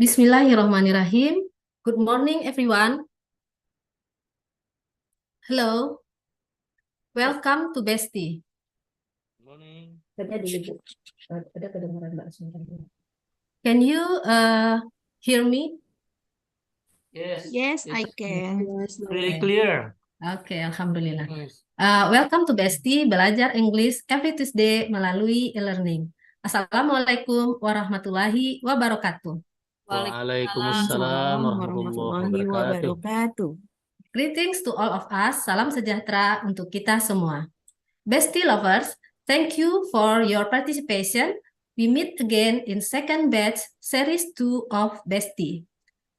Bismillahirrahmanirrahim. Good morning, everyone. Hello. Welcome to BESTIE. Good morning. Ada kedengaran Mbak suaranya. Can you hear me? Yes, I can. really clear. Oke, alhamdulillah. Yes. Welcome to BESTIE, belajar English every Tuesday melalui e-learning. Assalamualaikum warahmatullahi wabarakatuh. Waalaikumsalam warahmatullahi wabarakatuh. Greetings to all of us. Salam sejahtera untuk kita semua. BESTIE lovers, thank you for your participation. We meet again in second batch series 2 of BESTIE.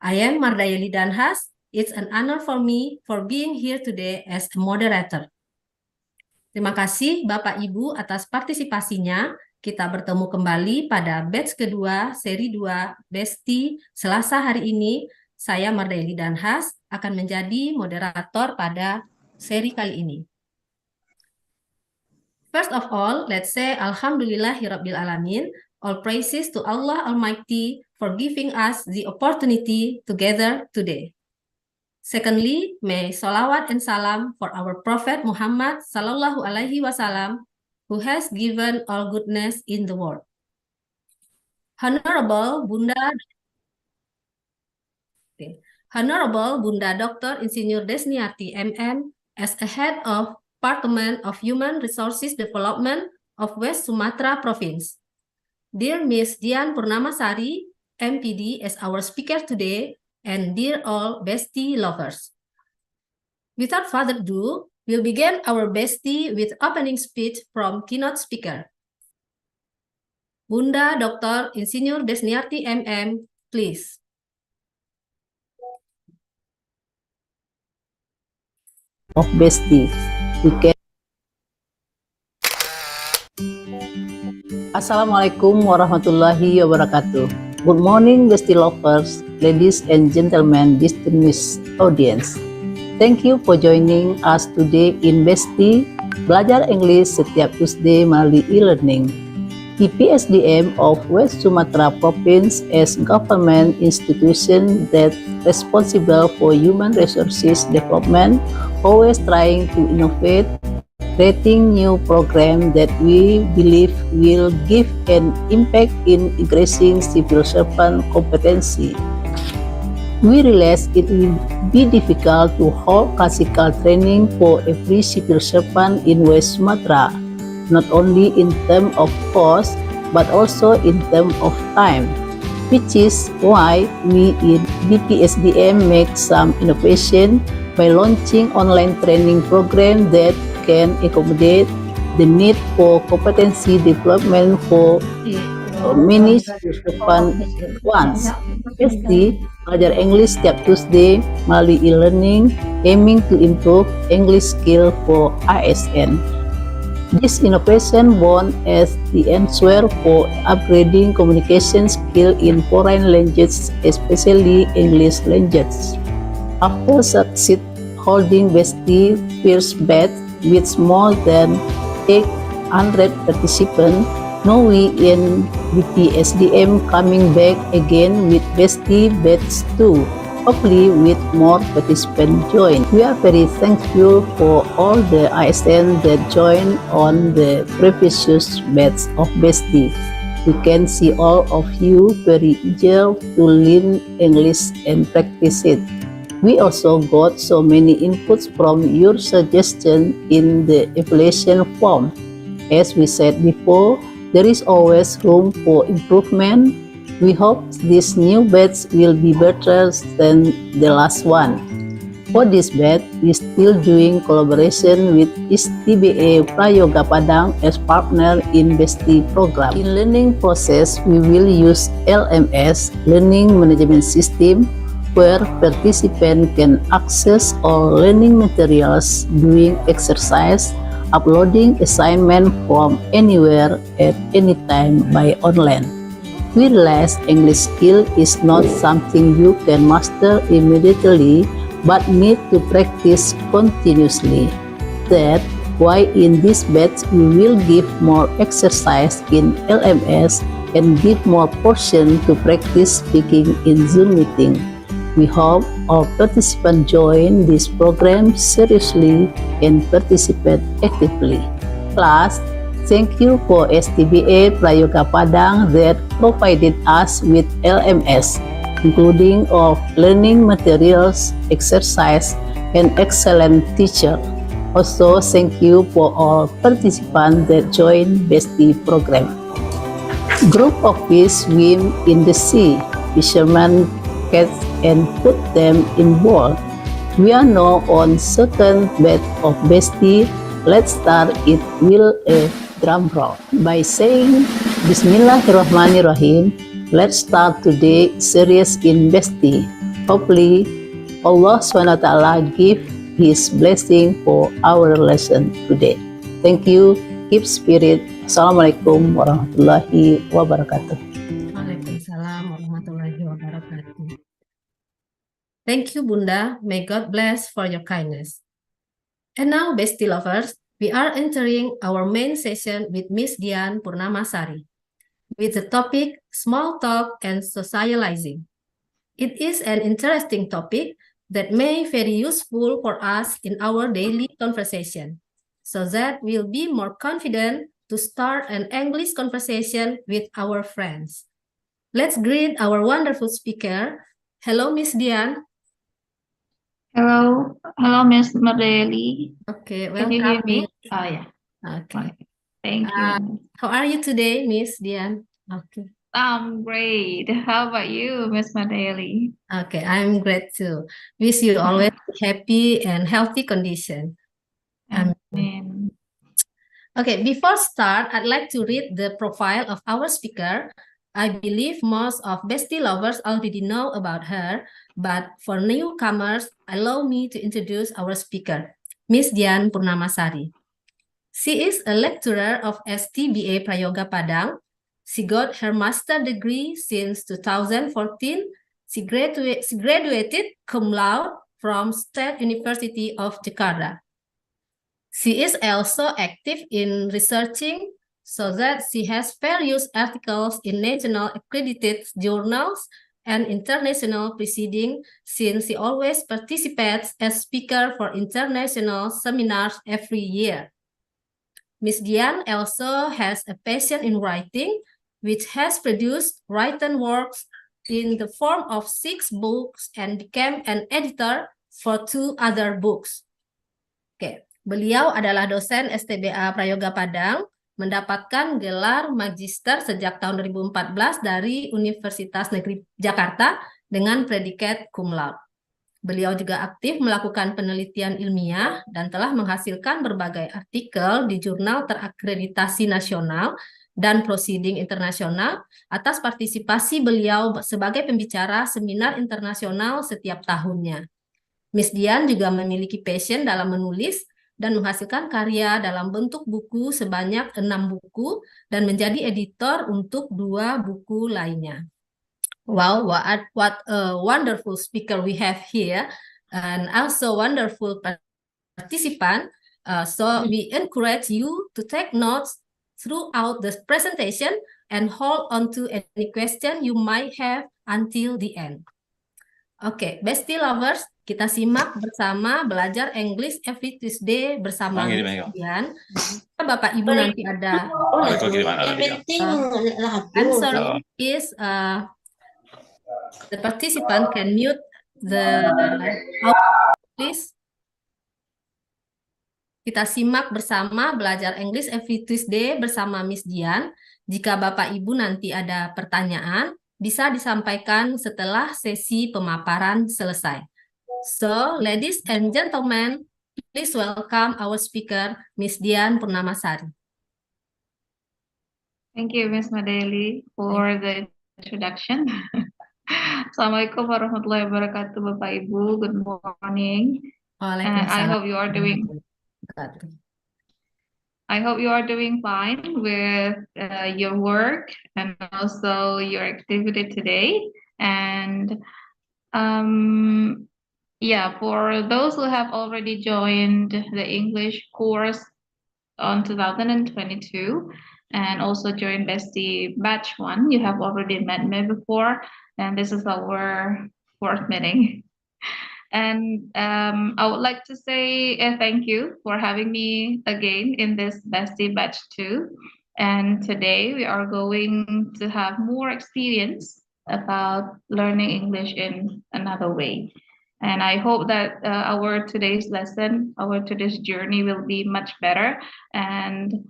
I am Mardayeli Danhas. It's an honor for me for being here today as a moderator. Terima kasih Bapak Ibu atas partisipasinya. Kita bertemu kembali pada batch kedua seri 2 BESTIE Selasa hari ini. Saya Mardayeli Danhas akan menjadi moderator pada seri kali ini. First of all, let's say Alhamdulillahirabbil alamin. All praises to Allah Almighty for giving us the opportunity together today. Secondly, may salawat and salam for our Prophet Muhammad sallallahu alaihi wasallam, who has given all goodness in the world. Honorable Bunda Dr. Insinyur Desniarti MM, as a head of Department of Human Resources Development of West Sumatra Province. Dear Miss Dian Purnamasari, MPD, as our speaker today, and dear all BESTIE lovers. Without further ado, we'll begin our BESTIE with opening speech from keynote speaker. Bunda Dr. Insinyur Desniarti MM, please. Of BESTIE, we can. Assalamualaikum warahmatullahi wabarakatuh. Good morning, BESTIE lovers, ladies and gentlemen, distinguished audience. Thank you for joining us today in BESTIE Belajar English setiap Tuesday melalui e-learning. The BSDM of West Sumatra Province is government institution that responsible for human resources development, always trying to innovate, creating new programs that we believe will give an impact in increasing civil servant competency. We realize it will be difficult to hold classical training for every civil servant in West Sumatra, not only in terms of cost, but also in terms of time, which is why we in BPSDM make some innovation by launching online training program that can accommodate the need for competency development for many servant once. BESTIE Belajar English setiap Tuesday melalui e-learning, aiming to improve English skill for ASN. This innovation born as the answer for upgrading communication skill in foreign languages, especially English language. After succeed holding BESTIE first batch with more than 800 participants, now we in BPSDM coming back again with BESTIE batch 2, hopefully with more participants join. We are very thankful for all the ISN that joined on the previous batch of BESTIE. We can see all of you very eager to learn English and practice it. We also got so many inputs from your suggestions in the evaluation form. As we said before, there is always room for improvement. We hope this new batch will be better than the last one. For this batch, we still doing collaboration with STBA Prayoga Padang as partner in BESTIE program. In learning process, we will use LMS, Learning Management System, where participants can access all learning materials, doing exercise, uploading assignment from anywhere at any time by online. We realize English skill is not something you can master immediately, but need to practice continuously. That's why in this batch we will give more exercise in LMS and give more portion to practice speaking in Zoom meeting. We hope all participants join this program seriously and participate actively. Class, thank you for STBA Prayoga Padang that provided us with LMS, including of learning materials, exercise, and excellent teacher. Also, thank you for all participants that joined BESTIE program. Group of fish swim in the sea. Fishermen catch and put them in bowl. We are now on second batch of BESTIE. Let's start it with a drum roll. By saying Bismillahirrahmanirrahim, let's start today series in BESTIE. Hopefully, Allah SWT give His blessing for our lesson today. Thank you. Keep spirit. Assalamualaikum warahmatullahi wabarakatuh. Waalaikumsalam warahmatullahi wabarakatuh. Thank you, Bunda. May God bless for your kindness. And now, Bestie lovers, we are entering our main session with Miss Dian Purnamasari with the topic Small Talk and Socializing. It is an interesting topic that may be very useful for us in our daily conversation, so that we'll be more confident to start an English conversation with our friends. Let's greet our wonderful speaker. Hello, Miss Dian. Hello, Miss Madeli. Okay, Can you hear welcome. me? Oh yeah. Okay. Thank you. How are you today, Miss Dian? Okay. I'm great. How about you, Miss Madeli? Okay, I'm great too. Wish you always happy and healthy condition. Amen. Okay, before start, I'd like to read the profile of our speaker. I believe most of Bestie lovers already know about her, but for newcomers, allow me to introduce our speaker, Miss Dian Purnamasari. She is a lecturer of STBA Prayoga Padang. She got her master degree since 2014. She graduated cum laude from State University of Jakarta. She is also active in researching, so that she has various articles in national accredited journals and international proceedings, since she always participates as speaker for international seminars every year. Ms. Dian also has a passion in writing, which has produced written works in the form of 6 books and became an editor for 2 other books. Oke, beliau adalah dosen STBA Prayoga Padang, mendapatkan gelar magister sejak tahun 2014 dari Universitas Negeri Jakarta dengan predikat cum laude. Beliau juga aktif melakukan penelitian ilmiah dan telah menghasilkan berbagai artikel di jurnal terakreditasi nasional dan proceeding internasional atas partisipasi beliau sebagai pembicara seminar internasional setiap tahunnya. Miss Dian juga memiliki passion dalam menulis dan menghasilkan karya dalam bentuk buku sebanyak 6 buku dan menjadi editor untuk 2 buku lainnya. Wow, what a wonderful speaker we have here, and also wonderful participant. So we encourage you to take notes throughout the presentation and hold on to any question you might have until the end. Oke, Bestie lovers, kita simak bersama belajar English every Tuesday bersama Dian. Bapak Ibu nanti ada answer is the participant can mute the audio, please. Kita simak bersama belajar English every Tuesday bersama Miss Dian. Jika Bapak Ibu nanti ada pertanyaan, bisa disampaikan setelah sesi pemaparan selesai. So, ladies and gentlemen, please welcome our speaker, Miss Dian Purnamasari. Thank you, Miss Madeli, for the introduction. Assalamualaikum warahmatullahi wabarakatuh, Bapak Ibu. Good morning. I hope you are doing. I hope you are doing fine with your work and also your activity today. And yeah, for those who have already joined the English course on 2022, and also join Bestie Batch 1. You have already met me before, and this is our fourth meeting. And I would like to say thank you for having me again in this Bestie Batch 2. And today we are going to have more experience about learning English in another way. And I hope that our today's lesson, our today's journey will be much better. And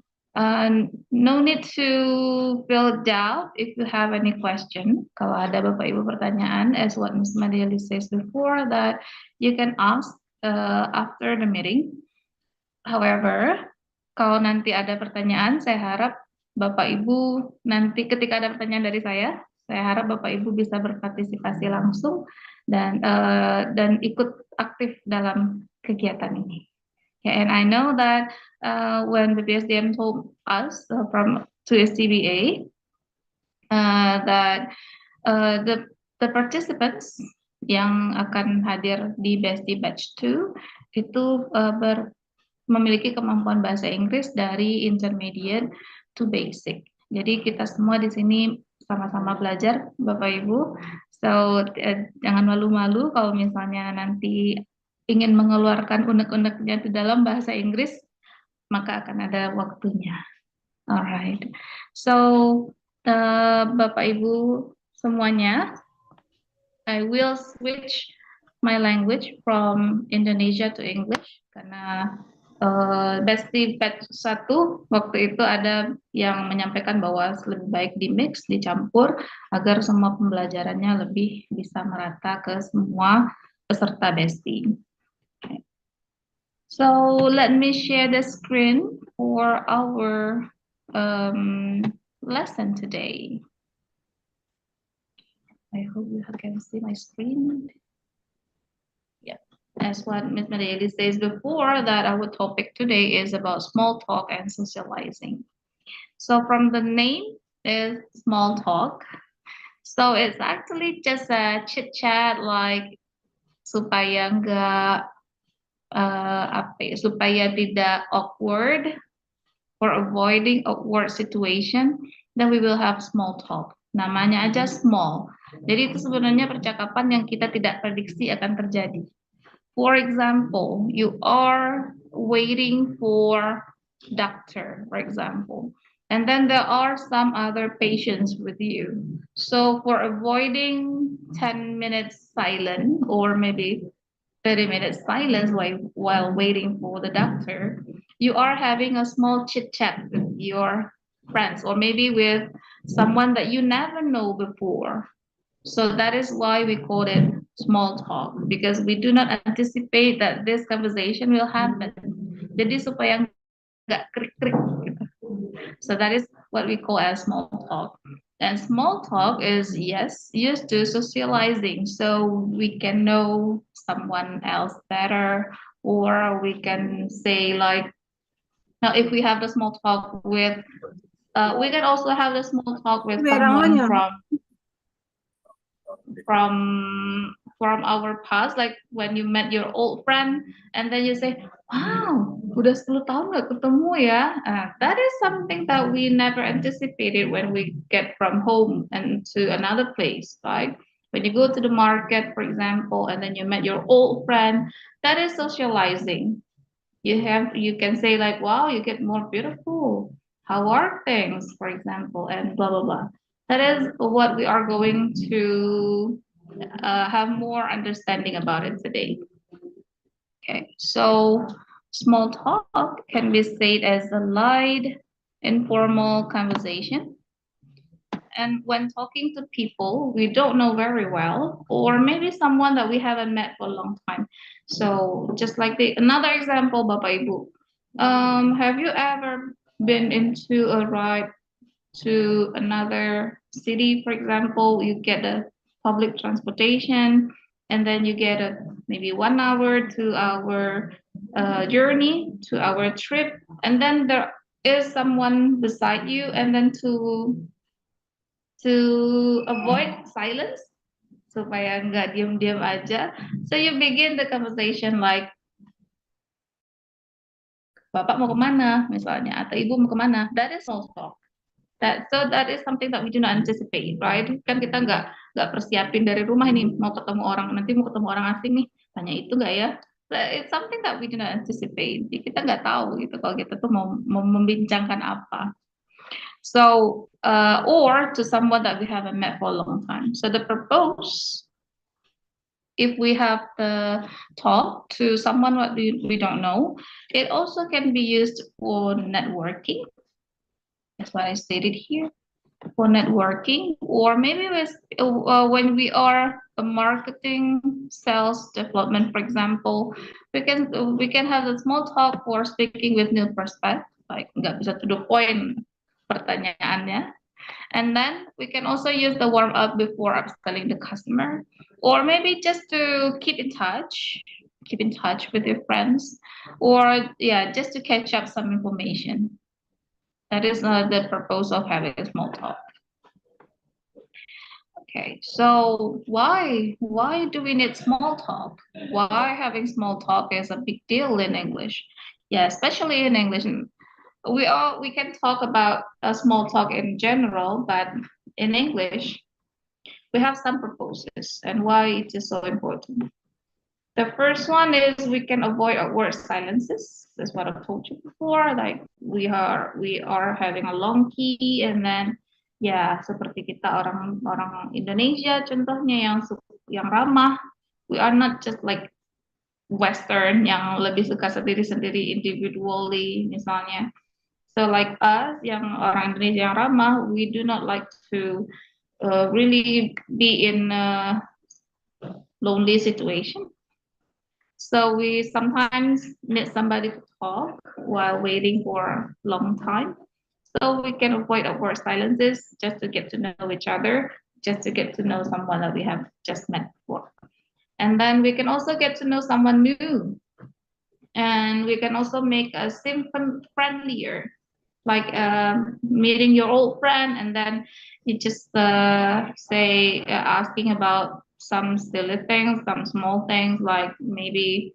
no need to feel doubt if you have any question. Kalau ada Bapak Ibu pertanyaan, as what Ms. Madiali says before, that you can ask after the meeting. However, kalau nanti ada pertanyaan, saya harap Bapak Ibu nanti ketika ada pertanyaan dari saya harap Bapak Ibu bisa berpartisipasi langsung dan ikut aktif dalam kegiatan ini. Yeah, and I know that when the BSDM told us from to SCBA that the participants yang akan hadir di Bestie Batch 2 itu memiliki kemampuan bahasa Inggris dari intermediate to basic. Jadi kita semua di sini sama-sama belajar, Bapak Ibu. So jangan malu-malu kalau misalnya nanti ingin mengeluarkan unek-uneknya di dalam bahasa Inggris, maka akan ada waktunya. Alright. So Bapak Ibu semuanya, I will switch my language from Indonesia to English karena Bestie Batch 1 waktu itu ada yang menyampaikan bahwa lebih baik di mix, dicampur agar semua pembelajarannya lebih bisa merata ke semua peserta Bestie. Okay. So let me share the screen for our lesson today. I hope you can see my screen. Yeah. As what Ms. Madiali says before, that our topic today is about small talk and socializing. So from the name is small talk. So it's actually just a chit chat, like supaya enggak supaya tidak awkward, for avoiding awkward situation, then we will have small talk. Namanya aja small. Jadi itu sebenarnya percakapan yang kita tidak prediksi akan terjadi. For example, you are waiting for doctor, for example, and then there are some other patients with you. So for avoiding 10 minutes silence or maybe 30 minutes silence while waiting for the doctor, you are having a small chit chat with your friends or maybe with someone that you never know before. So that is why we call it small talk, because we do not anticipate that this conversation will happen. Jadi supaya nggak krik-krik gitu. So that is what we call as small talk. And small talk is, yes, used to socializing, so we can know someone else better, or we can say like, now if we have the small talk with, we can also have the small talk with someone from our past, like when you met your old friend and then you say, wow, udah 10 tahun nggak ketemu ya. That is something that we never anticipated when we get from home and to another place, right? When you go to the market, for example, and then you met your old friend, that is socializing. You can say like, wow, you get more beautiful. How are things, for example, and blah, blah, blah. That is what we are going to have more understanding about it today. Okay, so small talk can be said as a light, informal conversation. And when talking to people we don't know very well, or maybe someone that we haven't met for a long time. So just like another example, Bapak Ibu, have you ever been into a ride to another city? For example, you get a public transportation and then you get a maybe 1 hour to our journey, to our trip, and then there is someone beside you, and then to avoid silence, supaya nggak diam-diam aja, so you begin the conversation like, Bapak mau kemana misalnya, atau Ibu mau kemana. That is small talk. That is something that we do not anticipate, right? Kan kita nggak persiapin dari rumah ini mau ketemu orang, nanti mau ketemu orang asing nih, tanya itu nggak ya? It's something that we do not anticipate. Jadi kita nggak tahu gitu kalau kita tuh mau membincangkan apa. So, or to someone that we haven't met for a long time. So the propose, if we have the talk to someone what we don't know, it also can be used for networking. That's what I stated here, for networking, or maybe with when we are a marketing, sales development, for example, we can have a small talk for speaking with new prospect, like nggak bisa to the point pertanyaannya. And then we can also use the warm up before upselling the customer, or maybe just to keep in touch with your friends, or yeah, just to catch up some information. That is the purpose of having a small talk. Okay, so why do we need small talk? Why having small talk is a big deal in English? Yeah, especially in English. We can talk about a small talk in general, but in English, we have some purposes and why it is so important. The first one is we can avoid awkward silences. That's what I've told you before. Like we are having a long key, and then ya seperti kita orang Indonesia contohnya yang ramah. We are not just like Western yang lebih suka sendiri-sendiri individually misalnya. So like us yang orang Indonesia yang ramah, we do not like to really be in a lonely situation. So we sometimes need somebody to talk while waiting for a long time. So we can avoid awkward silences just to get to know each other, just to get to know someone that we have just met before. And then we can also get to know someone new. And we can also make a simple friendlier, like meeting your old friend, and then you just say asking about some silly things, some small things, like maybe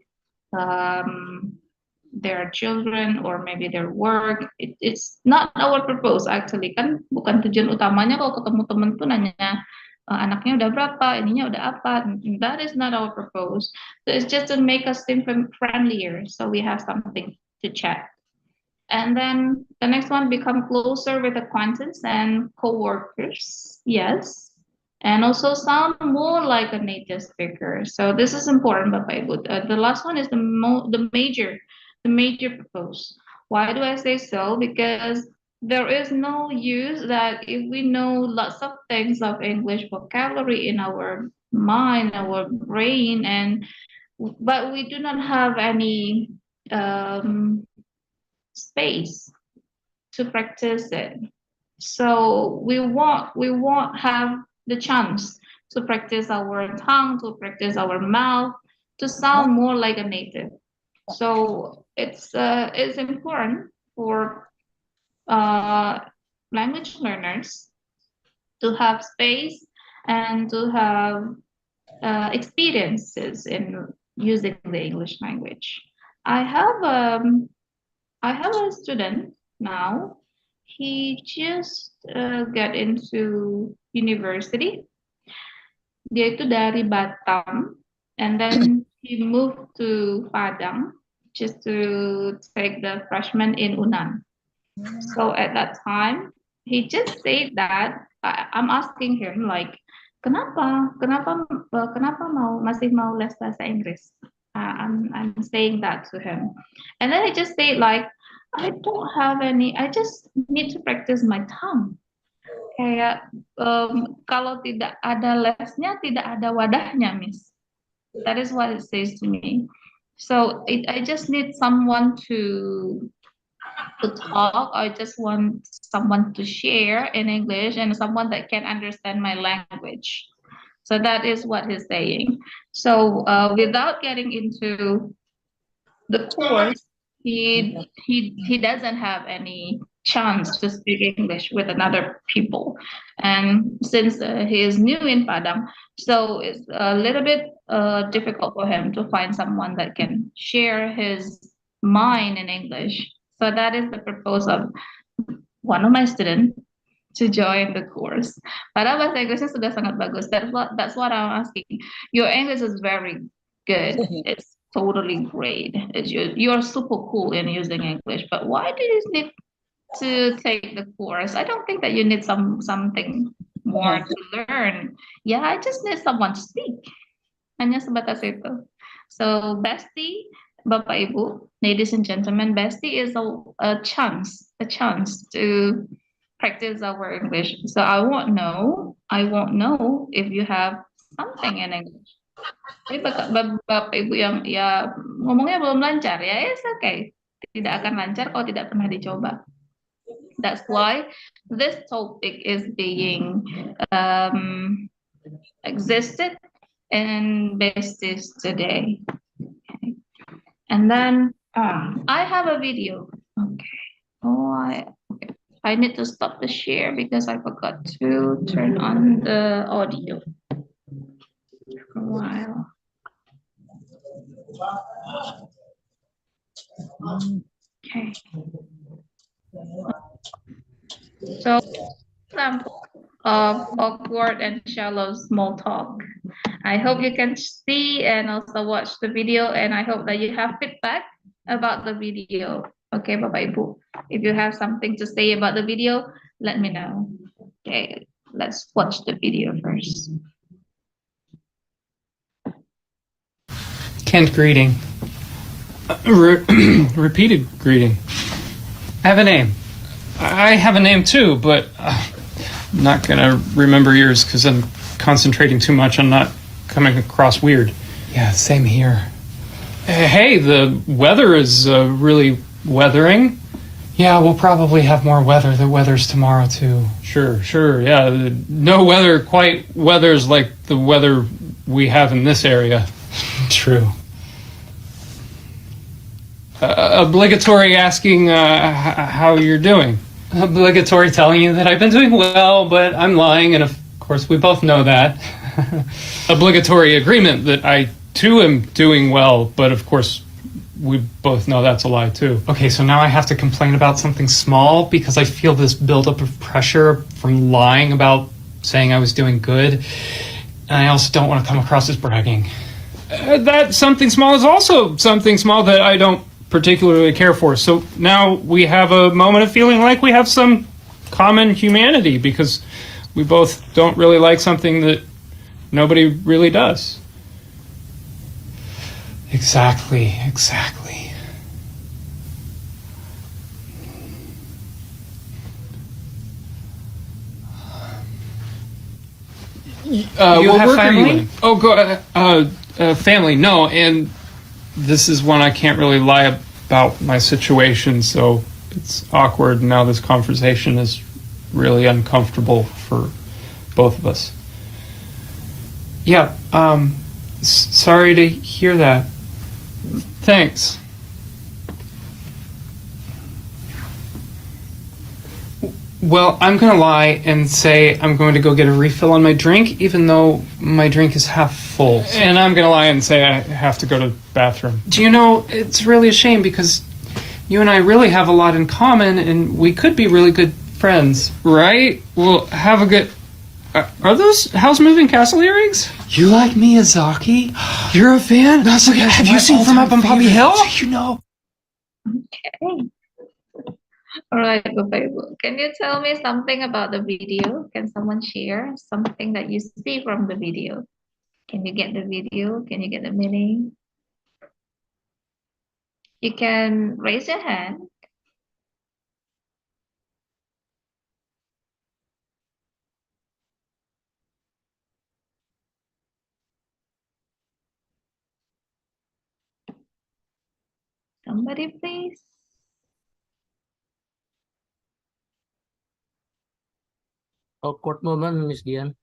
their children or maybe their work. It's not our purpose actually, kan bukan tujuan utamanya kalau ketemu temen tuh nanya anaknya udah berapa, ininya udah apa. That is not our purpose. So it's just to make us friendlier, so we have something to chat. And then the next one, become closer with acquaintance and co-workers. Yes. And also sound more like a native speaker. So this is important, Bapak Ibu. The last one is the major purpose. Why do I say so? Because there is no use that if we know lots of things of English vocabulary in our mind, our brain, but we do not have any space to practice it. So we won't have the chance to practice our tongue, to practice our mouth, to sound more like a native. So it's important for language learners to have space and to have experiences in using the English language. I have a student now. He just got into university. Dia itu dari Batam, and then he moved to Padang just to take the freshman in Unan. So at that time, he just said that I'm asking him like, kenapa masih mau les bahasa Inggris? I'm saying that to him, and then he just said like, I don't have any. I just need to practice my tongue. Kayak kalau tidak ada lesnya, tidak ada wadahnya, Miss. That is what it says to me. So I just need someone to talk. I just want someone to share in English and someone that can understand my language. So that is what he's saying. So without getting into the course, he doesn't have any chance to speak English with another people. And since he is new in Padang, so it's a little bit difficult for him to find someone that can share his mind in English. So that is the purpose of one of my students to join the course. Padahal bahasa Inggrisnya sudah sangat bagus. That's what I'm asking. Your English is very good. It's totally great. You're super cool in using English. But why do you need to take the course? I don't think that you need something more to learn. Yeah, I just need someone to speak. Hanya sebatas itu. So Bestie, Bapak Ibu, ladies and gentlemen, Bestie is a chance to practice our English. So I won't know if you have something in English. Jadi Bapak Ibu yang ya ngomongnya belum lancar ya, it's okay. Tidak akan lancar kalau tidak pernah dicoba. That's why this topic is being existed in Besties today. Okay. And then I have a video. Okay. Okay. I need to stop the share because I forgot to turn on the audio for a while. Okay. So, example of awkward and shallow small talk. I hope you can see and also watch the video, and I hope that you have feedback about the video. Okay, Bapak Ibu. If you have something to say about the video, let me know. Okay, let's watch the video first. Canned greeting. Repeated greeting. I have a name. I have a name too, but I'm not gonna remember yours because I'm concentrating too much on not coming across weird. Yeah, same here. Hey, the weather is really weathering. Yeah, we'll probably have more weather. The weather's tomorrow too. Sure, yeah. No weather quite weathers like the weather we have in this area. True. Obligatory asking how you're doing. Obligatory telling you that I've been doing well, but I'm lying, and of course we both know that. Obligatory agreement that I too am doing well, but of course we both know that's a lie too. Okay, so now I have to complain about something small because I feel this buildup of pressure from lying about saying I was doing good, and I also don't want to come across as bragging. That something small is also something small that I don't particularly care for. So now we have a moment of feeling like we have some common humanity because we both don't really like something that nobody really does. Exactly. You have family? Family, no, and this is one I can't really lie about my situation, so it's awkward. Now this conversation is really uncomfortable for both of us. Yeah, sorry to hear that. Thanks. Well, I'm gonna lie and say I'm going to go get a refill on my drink, even though my drink is half full. And I'm gonna lie and say I have to go to the bathroom. Do you know, it's really a shame because you and I really have a lot in common and we could be really good friends. Right? Well, have a good... Are those house moving castle earrings? You like Miyazaki? You're a fan? That's like, have you seen From Up on Poppy Hill? You know. Okay. All right, Bapak Ibu. Can you tell me something about the video? Can someone share something that you see from the video? Can you get the video? Can you get the meaning? You can raise your hand. Somebody, please. Awkward moment, Miss Dian.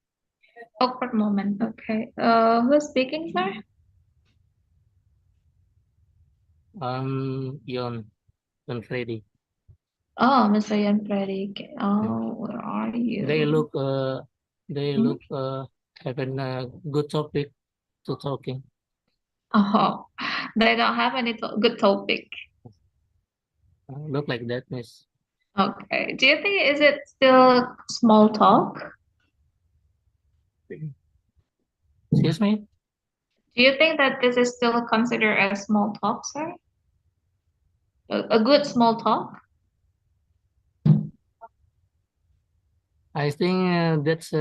Awkward moment. Okay. Who's speaking, sir? Yon and Freddy. Oh, Mr. Yan Freddy. Oh, where are you? They look having a good topic to talking. Oh, they don't have any good topic. Look like that, Miss. Okay. Do you think is it still small talk? Excuse me? Do you think that this is still considered as small talk, sir? A good small talk? I think that's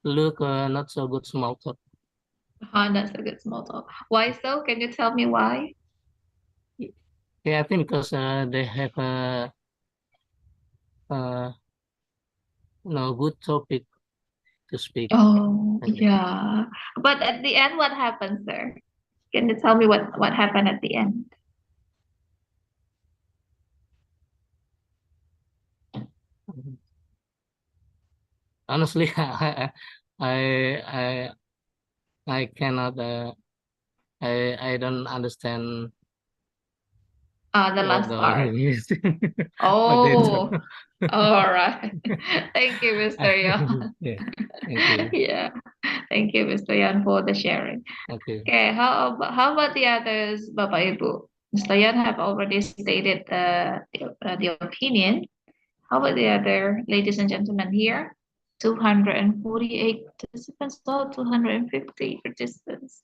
look not so good small talk. That's a good small talk. Why so? Can you tell me why? Yeah, I think because they have good topic to speak. Oh, I think. yeah. But at the end, what happens there? Can you tell me what happened at the end? Honestly, I I cannot I don't understand The what last the part. is what they do. Oh, all right. Thank you, Mr. Yan. Yeah, thank you. Yeah. Thank you, Mr. Yan, for the sharing. Okay. Okay, how about the others, Bapak Ibu? Mr. Yan have already stated the opinion. How about the other ladies and gentlemen here? 248 participants, so 250 participants.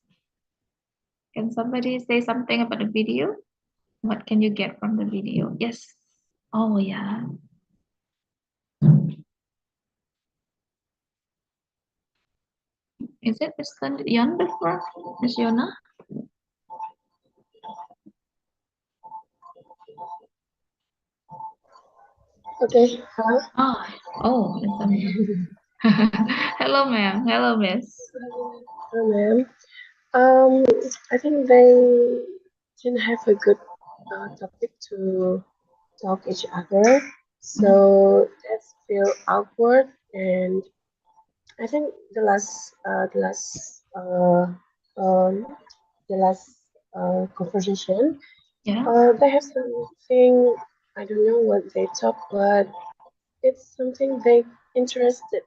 Can somebody say something about the video? What can you get from the video? Yes. Oh, yeah. Is it Miss Yon before? Miss Yona? Okay, hi. Ah, oh, it's hello, ma'am. Hello, miss. Hello, ma'am. I think they can have a good topic to talk each other, so that's feel awkward. And I think um, the last conversation, Yeah. they have something. I don't know what they talk, but it's something they interested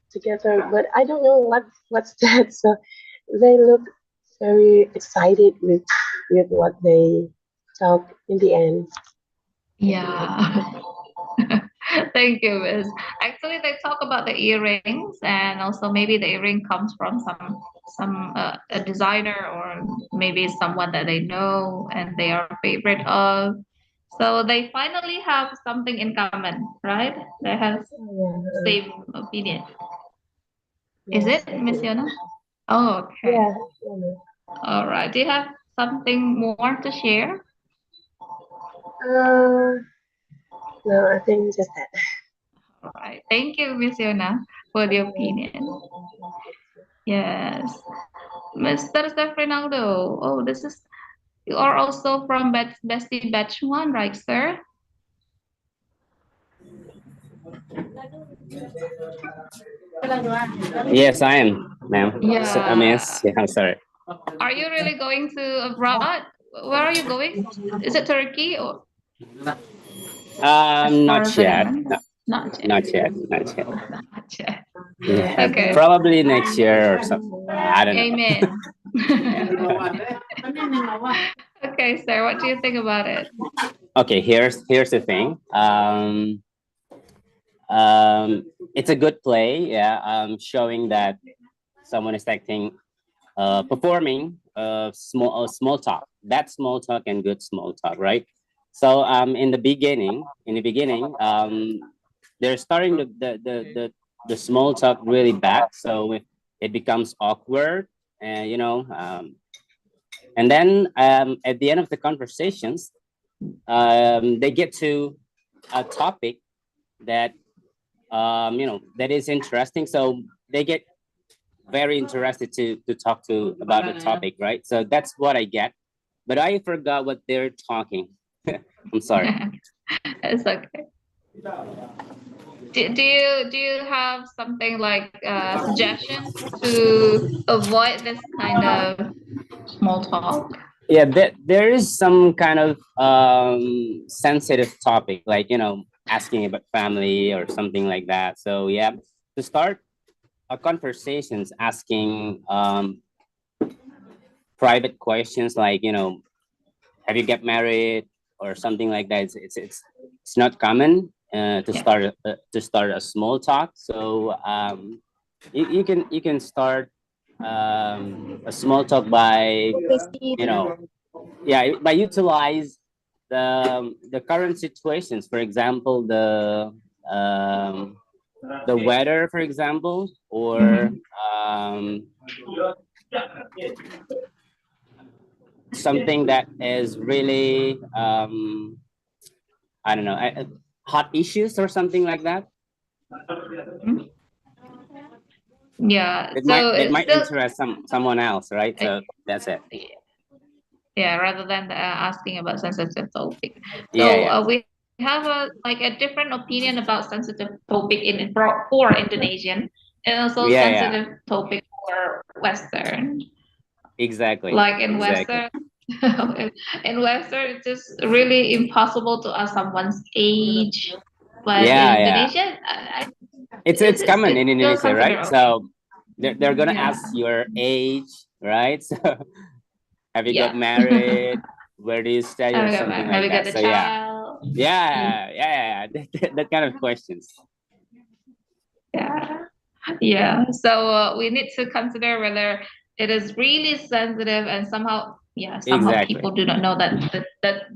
together, but I don't know what's that. So they look very excited with what they talk in the end. Something like Yeah. Thank you, Miss. Actually, they talk about the earrings, and also maybe the earring comes from some a designer or maybe someone that they know and they are favorite of. So they finally have something in common, right? They have that. same opinion. Is Yes, it, I Miss think. Yona? Oh, okay. Yeah. Yeah. All right. Do you have something more to share? Uh, no, I think just that. All right. Thank you, Miss Yona, for the opinion. Yes. Mr. Rinaldo. Oh, this is you are also from Bestie Batch 1, right, sir? Yes, I am, ma'am. So, I mean, Yeah. yes, yeah, I'm sorry. Are you really going to abroad? Where are you going? Is it Turkey or as far Not as I yet. remember? No, Not yet. not yet. Not yet. Not yet. Yeah, Okay. probably next year or something. I don't know. Amen. Yeah. Okay, sir, what do you think about it? Okay, here's the thing. It's a good play. Yeah. Showing that someone is acting, performing small talk. That small talk and good small talk, right? So in the beginning, they're starting the small talk really bad. So it becomes awkward, and and then at the end of the conversations, they get to a topic that that is interesting. So they get very interested to talk to about the topic, right? So that's what I get, but I forgot what they're talking. I'm sorry. It's okay. Do you have something like suggestion to avoid this kind of small talk? Yeah, there is some kind of sensitive topic, like asking about family or something like that. So yeah, to start a conversations, asking private questions like have you get married, or something like that. It's not common to start a small talk. So you can start a small talk by by utilize the current situations. For example, the weather, for example, or something that is really I don't know, hot issues or something like that. Yeah, It so might it's still interest someone else, right? So that's it. yeah, rather than asking about sensitive topic. Yeah, So we have a different opinion about sensitive topic for Indonesian, and also Yeah, sensitive topic for Western. exactly. Like in Exactly. Western, in Western, it's just really impossible to ask someone's age. But in Indonesia, It's common in still Indonesia, right? considered okay. So they're gonna Yeah. ask your age, right? So have you got Yeah. married? Where do you stay, or something Have like you got that? a So child? that kind of questions. Yeah. So we need to consider whether it is really sensitive, and somehow Exactly. people do not know that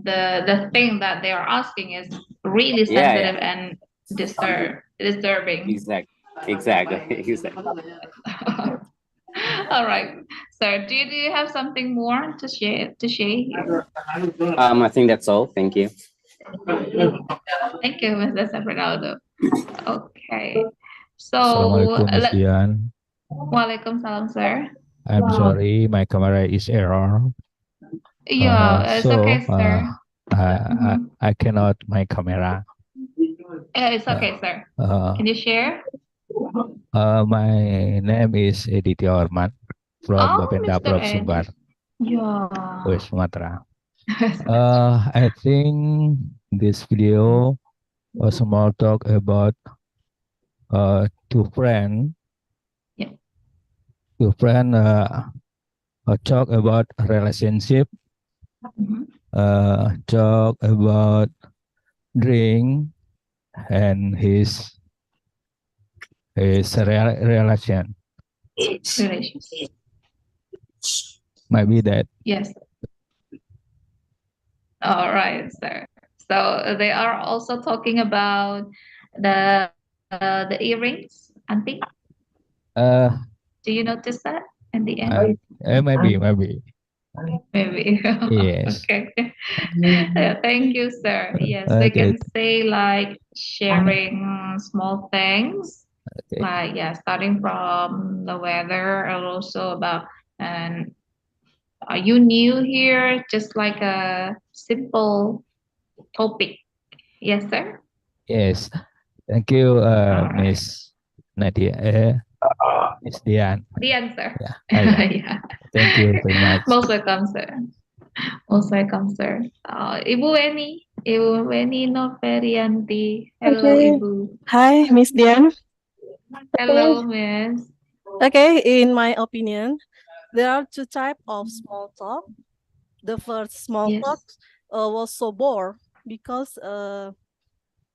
the thing that they are asking is really sensitive and disturbing. Exactly. All right. So do you have something more to share here? I think that's all. Thank you. Thank you, Mr. Fernando. Okay. So Assalamualaikum, Miss Dian. Waalaikumsalam, sir. I'm sorry, my camera is error. Yeah, it's okay, sir. I cannot my camera. It's okay, sir. Can you share? My name is Editi Orman from Bapenda Mr. Ed. Sumbar, Yeah. West Sumatera. I think this video a small talk about two friends. Yeah. Two friends talk about relationship. Talk about drink and his relation. Maybe that. Yes. All right, sir. So they are also talking about the earrings, Auntie. Do you notice that in the end? Maybe. Maybe. Yes. Okay. Thank you, sir. Yes, they Okay. can say like sharing small things, Okay. like starting from the weather, and also about and are you new here? Just like a simple topic. Yes, sir. Yes. Thank you, Miss Nadia. Miss Dian. The answer. Yeah. Thank you very much. Most welcome, sir. Most welcome, sir. Ibu Weni Noverianti. Hello, Okay. Ibu. Hi, Miss Dian. Hello, Miss. Okay, in my opinion, there are two types of small talk. The first small talk was so bored because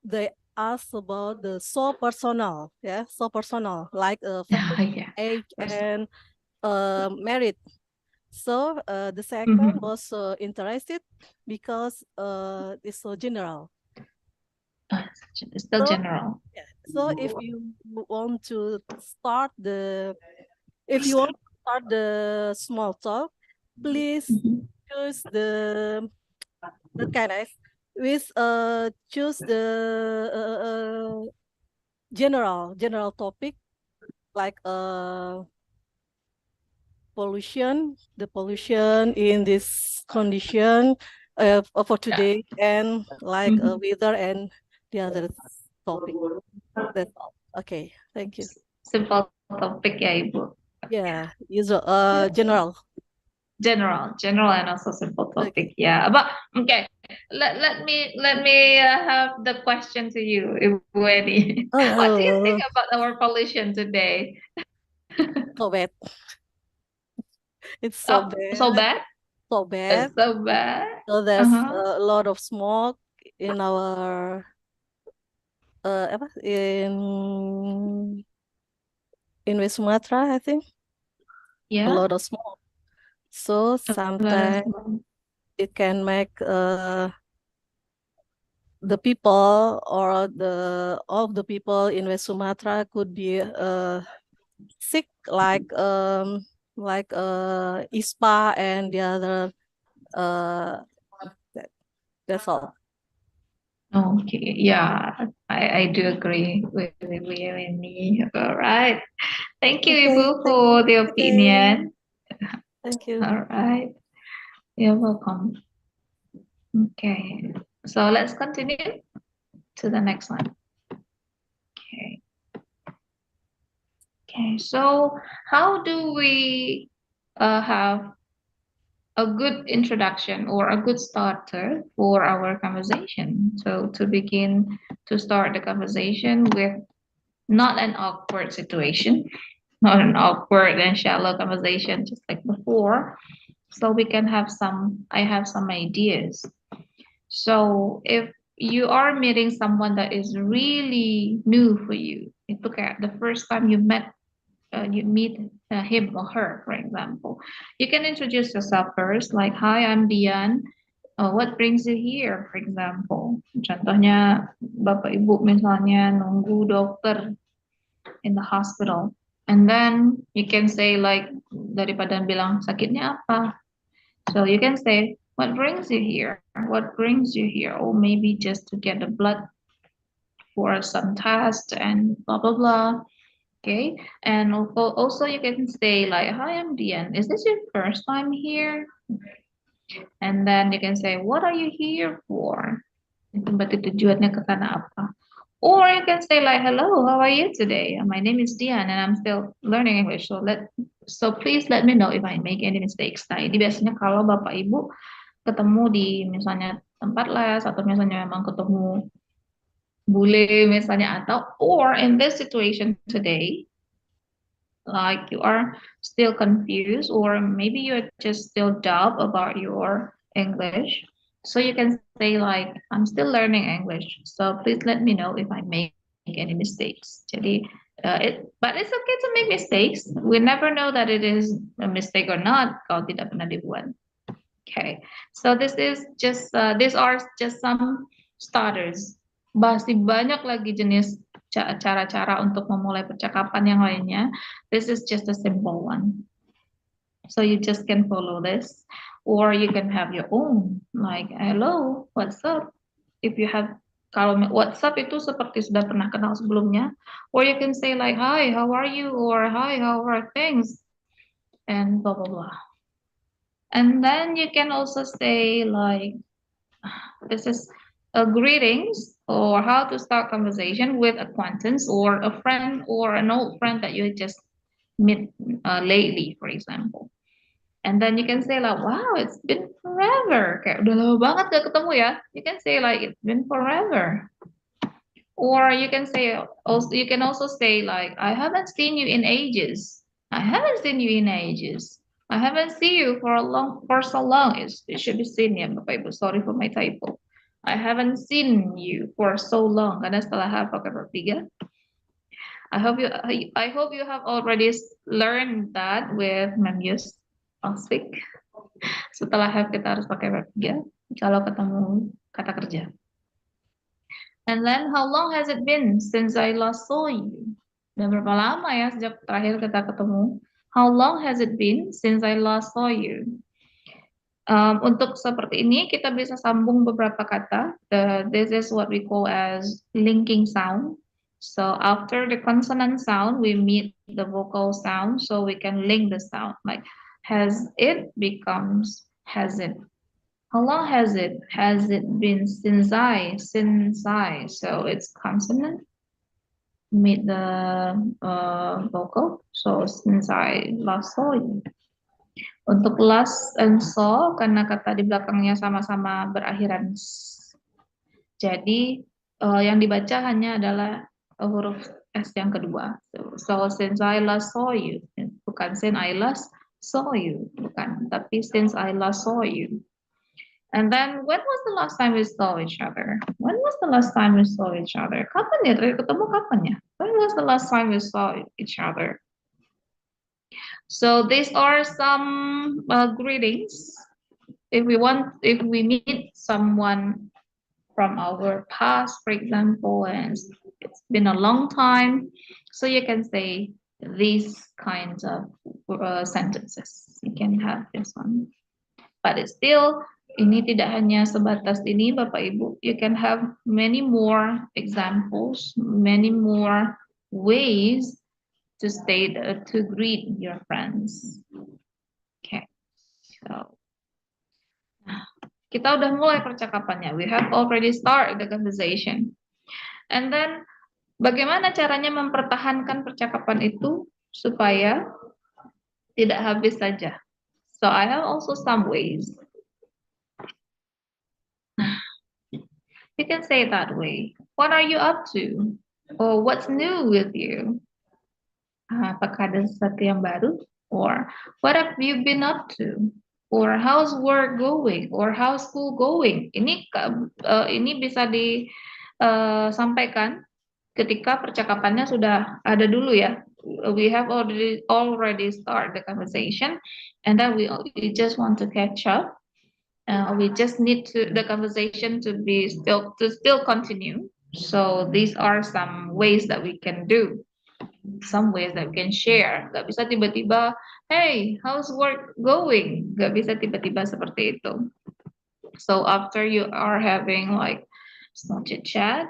they asked about the so personal, like family, age, and married. So the second was interested because it's so general. It's still general. So if you want to start the small talk, please choose the kind of choose the general topic like the pollution in this condition for today, and like weather and the other topic. That's all. Okay, thank you. Simple topic, Ibu. Yeah, usual general. General and also simple topic. Yeah, but okay. Let me have the question to you, Ibu Weni. What do you think about our pollution today? So bad. It's so bad. So bad? so bad. It's so bad. So there's Uh-huh. a lot of smoke in our in West Sumatra, I think. A Yeah. lot of smoke. So A lot of sometimes smoke. it can make the people or all of the people in West Sumatra could be sick, like ISPA and the other. That's all. Okay, yeah, I do agree with you and me. All right. Thank you, Okay, Ibu, thank you. for the Okay, opinion. thank you. All right. You're welcome. Okay. So let's continue to the next one. Okay. Okay. So how do we have a good introduction or a good starter for our conversation? So to begin to start the conversation with not an awkward situation, not an awkward and shallow conversation, just like before. So we can have I have some ideas. So if you are meeting someone that is really new for you, itu kayak the first time you meet him or her, for example, you can introduce yourself first, like, "Hi, I'm Dian. What brings you here?" For example, contohnya bapak ibu misalnya nunggu dokter in the hospital, and then you can say like, daripada bilang sakitnya apa, so you can say, "What brings you here? What brings you here?" Or maybe just to get the blood for some test and blah blah blah. Okay, and also you can say like, "Hi, I'm Dian. Is this your first time here?" And then you can say, "What are you here for?" Itu berarti tujuannya ke sana apa. Or you can say like, "Hello, how are you today? My name is Dian and I'm still learning English. So please let me know if I make any mistakes." Nah, ini biasanya kalau Bapak Ibu ketemu di misalnya tempat les atau misalnya memang ketemu bule misalnya, atau or in this situation today, like you are still confused or maybe you're just still doubt about your English. So you can say like, "I'm still learning English. So please let me know if I make any mistakes." Jadi, but it's okay to make mistakes. We never know that it is a mistake or not kalau tidak pernah dibuat. Okay, so these are just some starters. Masih banyak lagi jenis cara-cara untuk memulai percakapan yang lainnya. This is just a simple one. So you just can follow this, or you can have your own, like, "Hello, what's up?" If you have, kalau WhatsApp itu seperti sudah pernah kenal sebelumnya, or you can say like, "Hi, how are you?" or "Hi, how are things?" and blah blah blah. And then you can also say like, this is a greetings or how to start conversation with acquaintance or a friend or an old friend that you just met lately, for example. And then you can say like, "Wow, it's been forever." Kayak udah lama banget gak ketemu ya. You can say like, "It's been forever." Or you can also say like, "I haven't seen you in ages." I haven't seen you in ages. I haven't seen you for so long. It should be seen ya, Bapak Ibu. Sorry for my typo. I haven't seen you for so long. Karena setelah have pakai verb 3. I hope you have already learned that with Mem Yus last week. Setelah have kita harus pakai verb 3 kalau ketemu kata kerja. And then, how long has it been since I last saw you? Udah berapa lama ya sejak terakhir kita ketemu? How long has it been since I last saw you? Untuk seperti ini kita bisa sambung beberapa kata. This is what we call as linking sound. So after the consonant sound, we meet the vocal sound, so we can link the sound. Like has it becomes has it. How long has it? Has it been since I? So it's consonant meet the vocal. So since I last saw you. Untuk last and saw, karena kata di belakangnya sama-sama berakhiran s. Jadi yang dibaca hanya adalah huruf S yang kedua. So since I last saw you, bukan since I last Saw you, bukan. Tapi since I last saw you. And then when was the last time we saw each other? When was the last time we saw each other? Kapan ya? Terakhir ketemu kapan ya? When was the last time we saw each other? So these are some greetings. If we meet someone from our past, for example, and it's been a long time, so you can say these kinds of sentences. You can have this one. But it's still, ini tidak hanya sebatas ini, Bapak Ibu. You can have many more examples, many more ways to state, to greet your friends. Okay, so kita udah mulai percakapannya. We have already started the conversation. And then, bagaimana caranya mempertahankan percakapan itu supaya tidak habis saja? So I have also some ways. You can say it that way. What are you up to? Or what's new with you? Apakah ada sesuatu yang baru? Or what have you been up to? Or how's work going? Or how's school going? Ini bisa disampaikan ketika percakapannya sudah ada dulu ya. We have already started the conversation, and then we just want to catch up. We just need the conversation to still continue. So these are some ways that we can do, some ways that we can share. Gak bisa tiba-tiba, hey, how's work going? Gak bisa tiba-tiba seperti itu. So after you are having like small chit chat,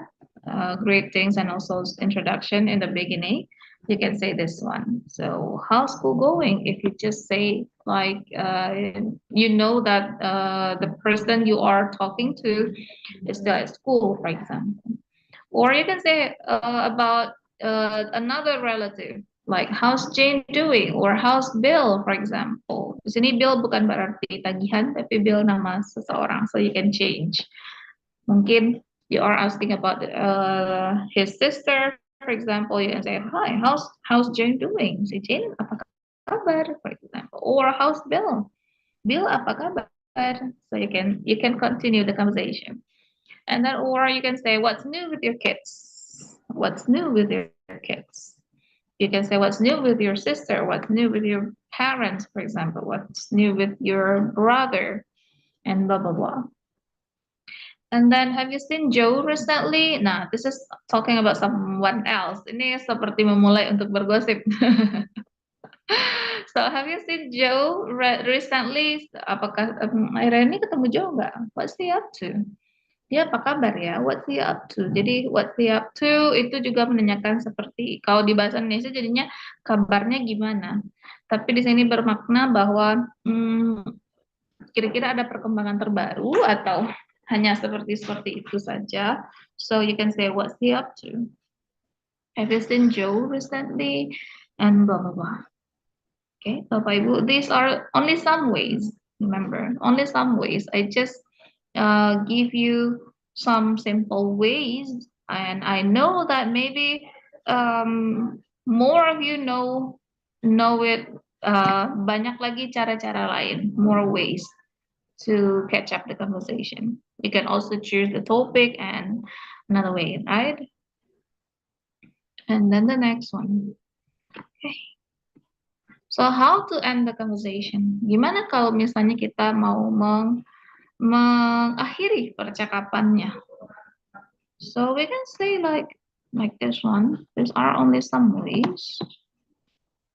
greetings, and also introduction in the beginning, you can say this one. So how's school going? If you just say like, you know that the person you are talking to is still at school, for example. Or you can say about another relative, like how's Jane doing? Or how's Bill, for example. Di sini Bill bukan berarti tagihan, tapi Bill nama seseorang, so you can change. Mungkin you are asking about his sister, for example, you can say, hi, how's Jane doing? Si Jane, apa kabar, for example. Or how's Bill? Bill, apa kabar? So you can continue the conversation. And then, or you can say, what's new with your kids? What's new with your kids? You can say, what's new with your sister? What's new with your parents, for example? What's new with your brother? And blah, blah, blah. And then, have you seen Joe recently? Nah, this is talking about someone else. Ini seperti memulai untuk bergosip. So, have you seen Joe recently? Apakah Irene ketemu Joe nggak? What's he up to? Dia apa kabar ya? What's he up to? Jadi, what's he up to itu juga menanyakan seperti, kalau di bahasa Indonesia jadinya kabarnya gimana. Tapi di sini bermakna bahwa kira-kira ada perkembangan terbaru atau hanya seperti itu saja. So you can say, what's he up to? Have you seen Joe recently? And blah, blah, blah. Okay, Bapak Ibu, these are only some ways. Remember, only some ways. I just give you some simple ways. And I know that maybe more of you know it. Banyak lagi cara-cara lain, more ways to catch up the conversation. You can also choose the topic and another way, right? And then the next one. Okay. So how to end the conversation? Gimana kalau misalnya kita mau mengakhiri percakapannya? So we can say like this one. These are only some ways.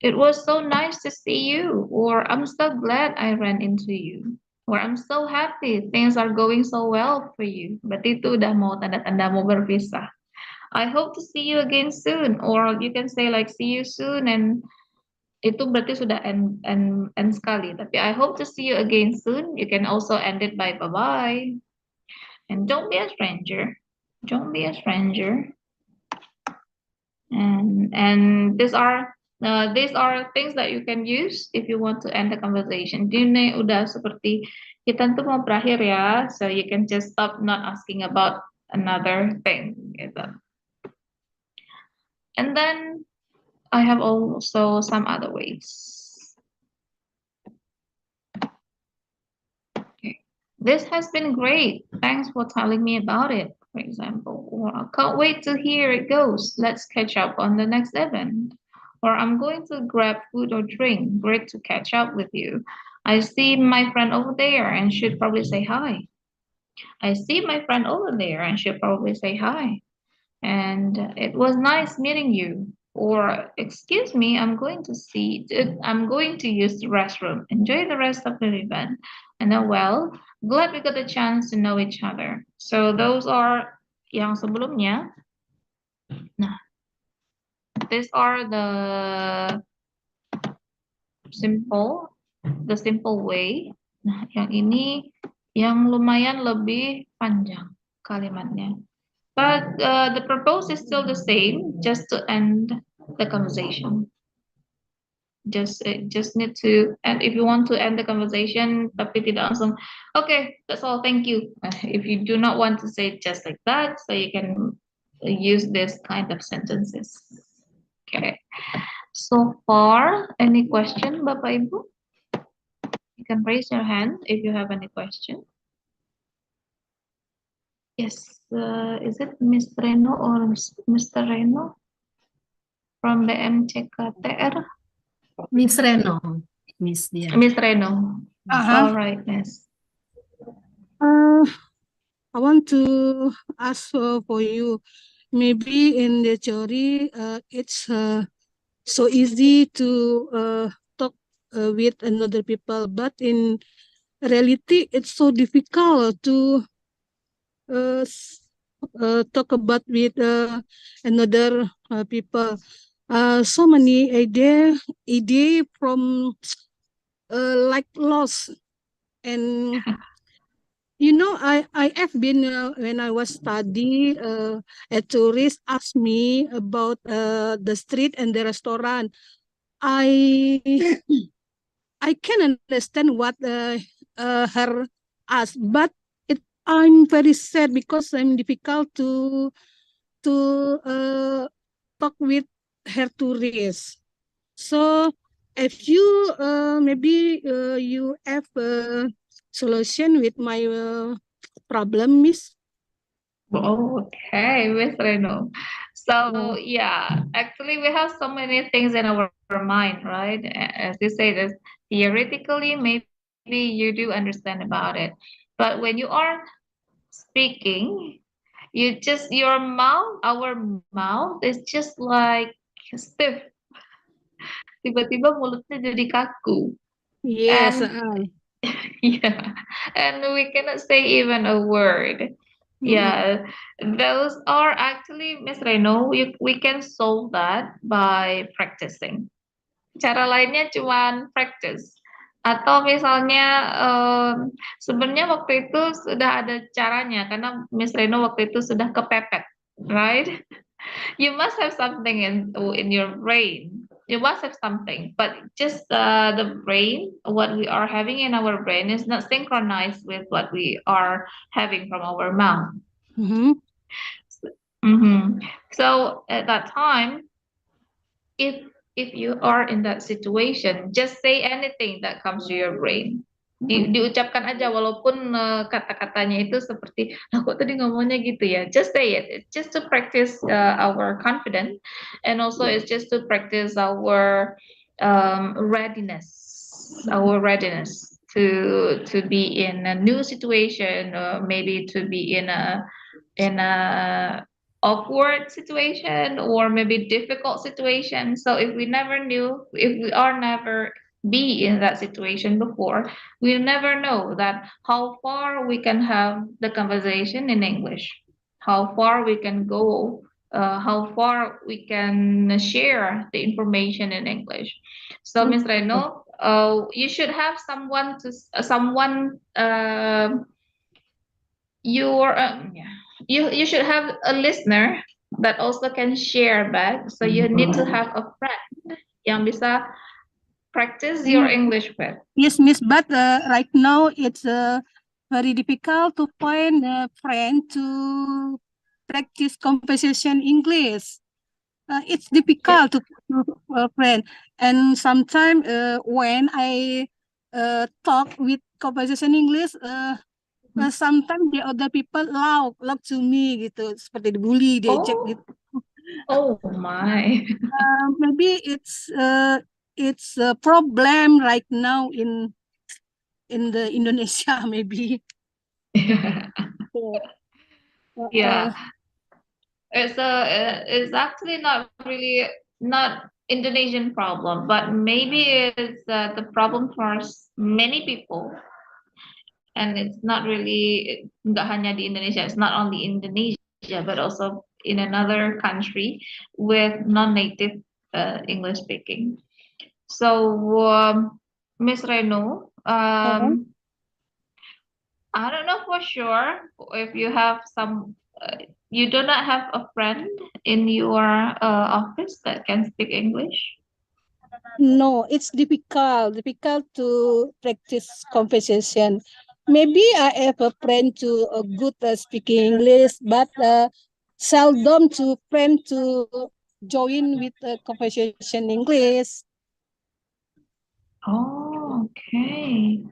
It was so nice to see you, or I'm so glad I ran into you. Or I'm so happy things are going so well for you. Berarti itu udah mau tanda-tanda mau berpisah. I hope to see you again soon. Or you can say like see you soon, and itu berarti sudah end sekali. Tapi I hope to see you again soon. You can also end it by bye-bye. And don't be a stranger. Don't be a stranger. And these are things that you can use if you want to end the conversation. Ini udah seperti kita tuh mau berakhir ya, so you can just stop not asking about another thing gitu. And then I have also some other ways. This has been great. Thanks for telling me about it, for example. Or I can't wait to hear it goes. Let's catch up on the next event. Or I'm going to grab food or drink. Great to catch up with you. I see my friend over there and should probably say hi. I see my friend over there and should probably say hi. And it was nice meeting you. Or excuse me, I'm going to use the restroom. Enjoy the rest of the event. And then, well, glad we got a chance to know each other. So those are yang sebelumnya. Nah, these are the simple way. Nah, yang ini yang lumayan lebih panjang kalimatnya. But the purpose is still the same, just to end the conversation. Just need to, and if you want to end the conversation, tapi tidak langsung, okay, that's all, thank you. If you do not want to say it just like that, so you can use this kind of sentences. Okay. So far, any question, Bapak Ibu? You can raise your hand if you have any question. Yes, is it Miss Reno or Mr. Reno from the MCKTR? Miss Reno, Miss Dian. Miss Reno. All right, Miss. I want to ask for you. Maybe in the theory, it's so easy to talk with another people, but in reality, it's so difficult to talk about with another people. So many idea from like lost, and you know, I have been when I was study, a tourist asked me about the street and the restaurant. I can understand what her asked, but I'm very sad because I'm difficult to talk with her tourists. So if you maybe you have a solution with my problem, Miss. Okay, Miss Reno. So yeah, actually we have so many things in our mind, right? As you say this, theoretically, maybe you do understand about it. But when you are speaking, your mouth, our mouth is just like stiff. Tiba-tiba mulutnya jadi kaku. Yes. And yeah, and we cannot say even a word. Yeah, those are actually, Miss Reno, we can solve that by practicing. Cara lainnya cuman practice. Atau misalnya sebenarnya waktu itu sudah ada caranya karena Miss Reno waktu itu sudah kepepet, right? You must have something in your brain. You must have something, but just the brain, what we are having in our brain is not synchronized with what we are having from our mouth. So at that time, if you are in that situation, just say anything that comes to your brain. Diucapkan aja walaupun kata-katanya itu seperti aku tadi ngomongnya gitu ya. Just say it. It's just to practice our confidence, and also it's just to practice our readiness, to be in a new situation, or maybe to be in a awkward situation or maybe difficult situation. So if we are never be in that situation before, we'll never know that how far we can have the conversation in English, how far we can go, how far we can share the information in English. So Ms. Reno, you should have someone you should have a listener that also can share back. So you need to have a friend yang bisa practice your English with. Yes, Miss, but right now it's very difficult to find a friend to practice conversation English. It's difficult to a friend, and sometimes when I talk with conversation English, sometimes the other people loud to me gitu, seperti dibully, diejek Oh, gitu. oh my. Maybe it's a problem right now in the Indonesia maybe. Yeah, it's actually not really not Indonesian problem, but maybe it's the problem for many people, and it's not really nggak hanya di Indonesia. It's not only Indonesia, but also in another country with non-native English speaking. So, Miss Reno, I don't know for sure if you have some. You do not have a friend in your office that can speak English. No, it's difficult to practice conversation. Maybe I have a friend to good speaking English, but seldom to friend to join with conversation English. Oh, okay.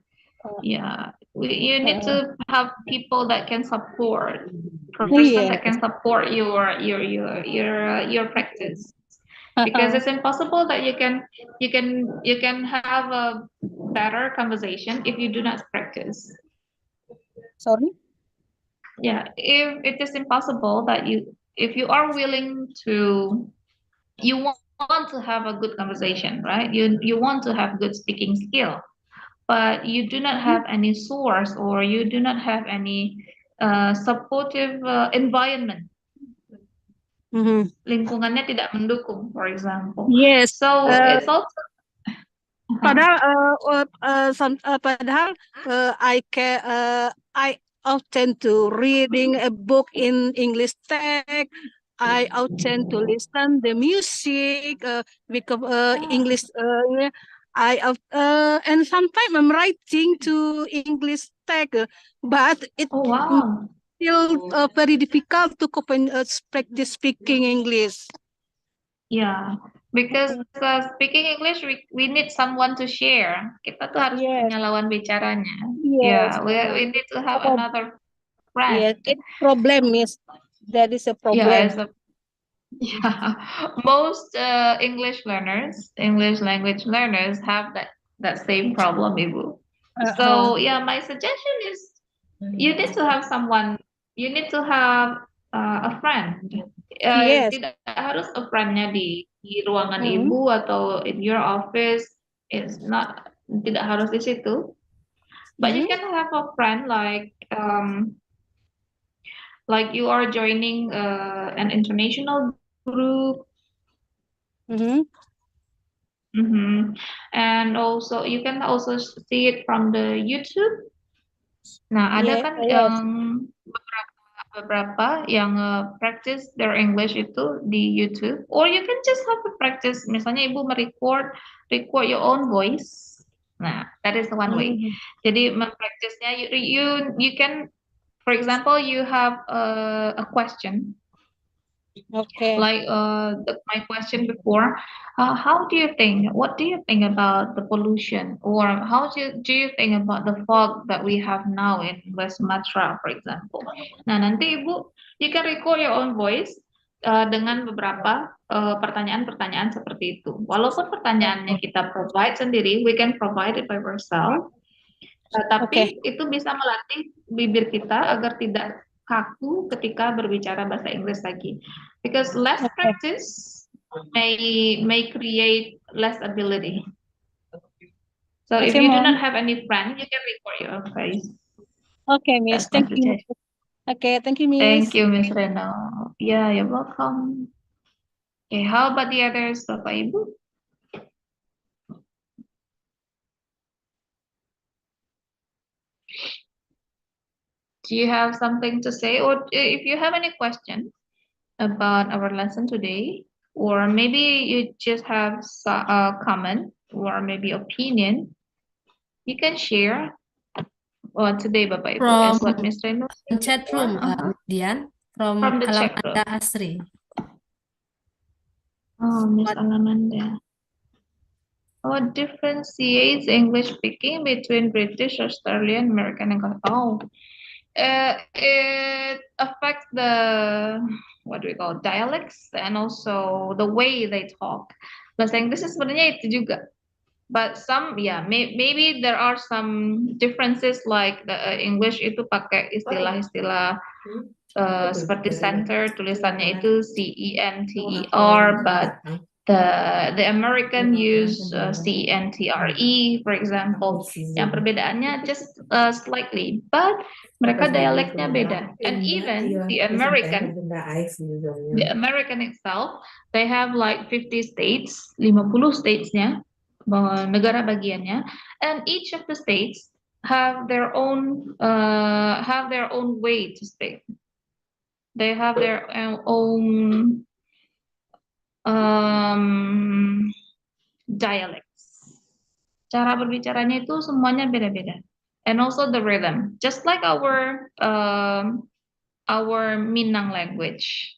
Yeah, you need to have people that can support, person that can support your practice, because it's impossible that you can have a better conversation if you do not practice. Sorry? Yeah, if it is impossible that if you are willing to, you want to have a good conversation, right? You want to have good speaking skill, but you do not have any source, or you do not have any supportive environment. Lingkungannya tidak mendukung, for example. Yes. So it's also padahal I often to reading a book in English text. I often to listen the music because English. And sometimes I'm writing to English text, but it still very difficult to practice speaking English. Yeah, because speaking English, we need someone to share. Kita tuh harus punya lawan bicaranya. Yes. Yeah, we need to have another friend. Yes, it problem is that is a problem. Yeah, most English language learners have that same problem, Ibu. So yeah, my suggestion is you need to have someone, you need to have a friend. Tidak harus a friendnya di ruangan ibu atau in your office. It's not, tidak harus di situ. But you can have a friend like you are joining an international group. And also you can also see it from the YouTube. Nah, ada kan yang beberapa yang practice their English itu di YouTube, or you can just have a practice. Misalnya ibu record your own voice. Nah, that is one way. Jadi mempraktisnya you can, for example, you have a question. Okay. Like my question before, how do you think? What do you think about the pollution, or how do you think about the fog that we have now in West Sumatra, for example? Nah, nanti ibu, you can record your own voice dengan beberapa pertanyaan-pertanyaan seperti itu. Walaupun pertanyaannya kita provide sendiri, we can provide it by ourselves. Tapi itu bisa melatih bibir kita agar tidak kaku ketika berbicara bahasa Inggris lagi. Because less practice may create less ability. So if you do not have any friend, you can record your own voice. Okay, Miss. Thank you. Okay, thank you, Miss. Thank you, Miss Reno. Yeah, you're welcome. Okay, how about the others, Bapak Ibu? Do you have something to say, or if you have any questions about our lesson today, or maybe you just have a comment or maybe opinion, you can share today, Bapak Ibu, as what Miss Reno said chat room, Dian, from the chat Alamanda room. Asri. Oh, Miss Alamanda. What differentiates English speaking between British, Australian, American, and It affects the what do we call dialects and also the way they talk. Bahasa Inggris sebenarnya itu juga. But some, yeah, maybe there are some differences like the English itu pakai istilah-istilah seperti center, tulisannya itu CENTER, but the American use CENTRE, for example. Yang perbedaannya just slightly, but mereka dialeknya beda. And even the American itself, they have like 50 states, 50 statesnya, negara bagiannya, and each of the states have their own way to speak. They have their own dialects. Cara berbicaranya itu semuanya beda-beda. And also the rhythm, just like our Minang language.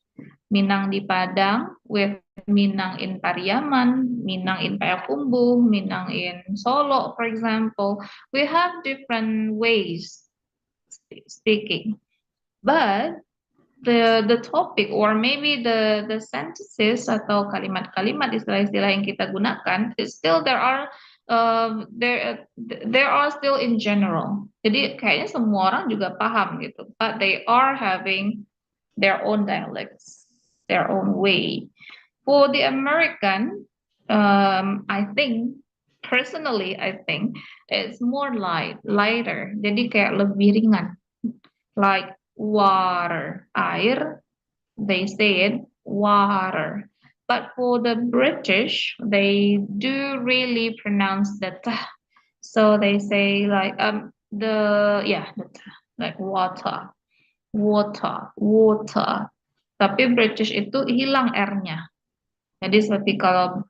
Minang di Padang with Minang in Pariaman, Minang in Payakumbuh, Minang in Solo, for example. We have different ways speaking. But the topic or maybe the sentences atau kalimat-kalimat istilah-istilah yang kita gunakan is still there are still in general. Jadi kayaknya semua orang juga paham gitu, but they are having their own dialects, their own way. For the American, I think personally, it's more lighter. Jadi kayak lebih ringan, like water, air, they say it water. But for the British, they do really pronounce the t. So they say like the t, like water. Tapi British itu hilang R-nya. Jadi seperti kalau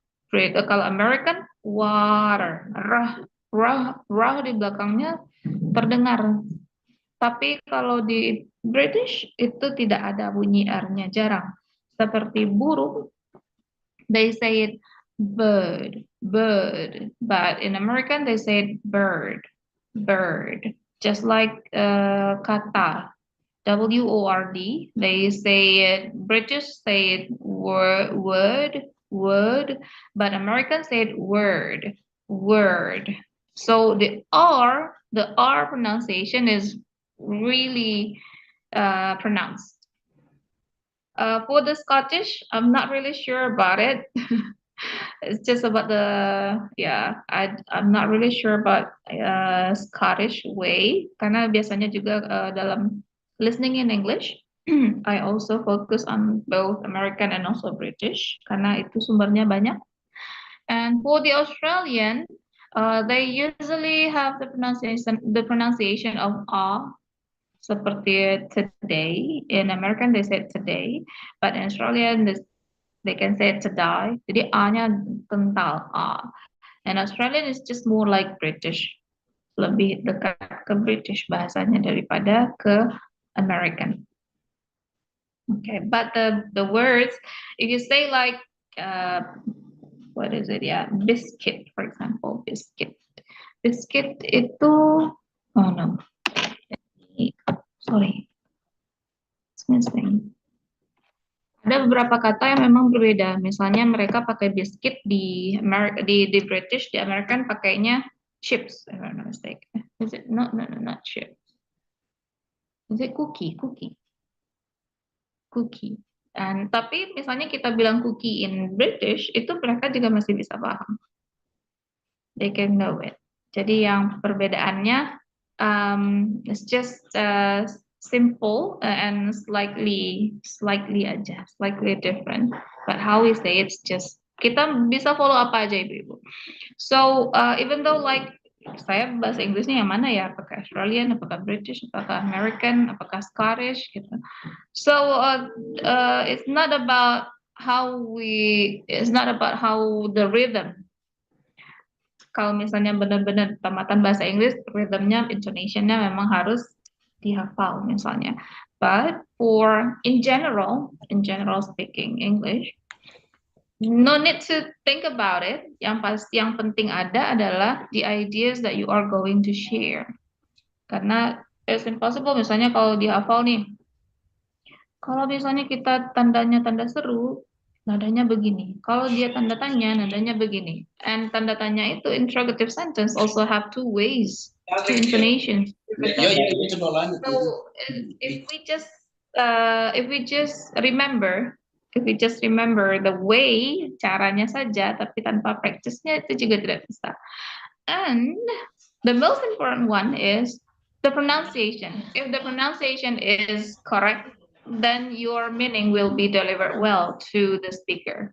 American water, rah di belakangnya terdengar. Tapi kalau di British itu tidak ada bunyi R-nya, jarang. Seperti burung, they say it bird. But in American they say it bird. Just like kata, WORD, they say it, British say it word, but Americans say it word. So the R pronunciation is really pronounced. For the Scottish, I'm not really sure about it. It's just about I'm not really sure about Scottish way, karena biasanya juga dalam listening in English, I also focus on both American and also British, karena itu sumbernya banyak. And for the Australian, they usually have the pronunciation of a, seperti today. In American they say today, but in Australian they can say today. Jadi a-nya kental, a. And Australian is just more like British, lebih dekat ke British bahasanya daripada ke American. Okay, but the words, if you say like what is it? Yeah, biscuit, for example, biscuit itu, oh no, sorry, it's missing. Ada beberapa kata yang memang berbeda. Misalnya mereka pakai biscuit di British, di American pakainya chips, if I'm not mistaken. Is it not chips? Is it cookie? And tapi misalnya kita bilang cookie in British, itu mereka juga masih bisa paham. They can know it. Jadi yang perbedaannya it's just simple and slightly different. But how we say it's just, kita bisa follow apa aja ibu-ibu. So even though like saya bahasa Inggrisnya yang mana ya, apakah Australian, apakah British, apakah American, apakah Scottish gitu. So it's not about how the rhythm. Kalau misalnya benar-benar tamatan bahasa Inggris, rhythmnya, intonation-nya memang harus dihafal misalnya. But in general speaking English, no need to think about it. Yang penting ada adalah the ideas that you are going to share. Karena It's impossible. Misalnya kalau dihafal nih, kalau misalnya kita tandanya tanda seru, nadanya begini. Kalau dia tanda tanya, nadanya begini. And tanda tanya itu interrogative sentence also have two ways, two intonations. So if we just remember, the way, caranya saja, tapi tanpa practice-nya itu juga tidak bisa. And the most important one is the pronunciation. If the pronunciation is correct, then your meaning will be delivered well to the speaker.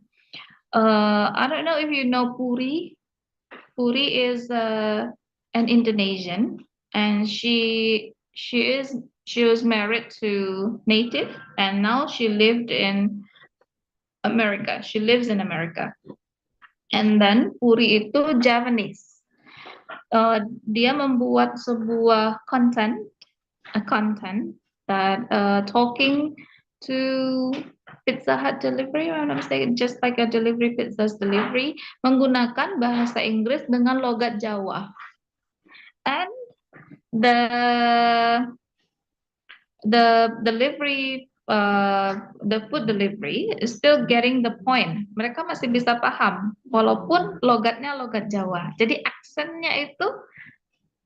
I don't know if you know Puri. Puri is an Indonesian, and she was married to native, and now she lived in America. She lives in America. And then Puri itu Javanese. Dia membuat sebuah content that talking to Pizza Hut delivery, if I'm not mistaken, just like a delivery, pizza's delivery, menggunakan bahasa Inggris dengan logat Jawa. And the delivery, the food delivery is still getting the point. Mereka masih bisa paham, walaupun logatnya logat Jawa. Jadi aksennya itu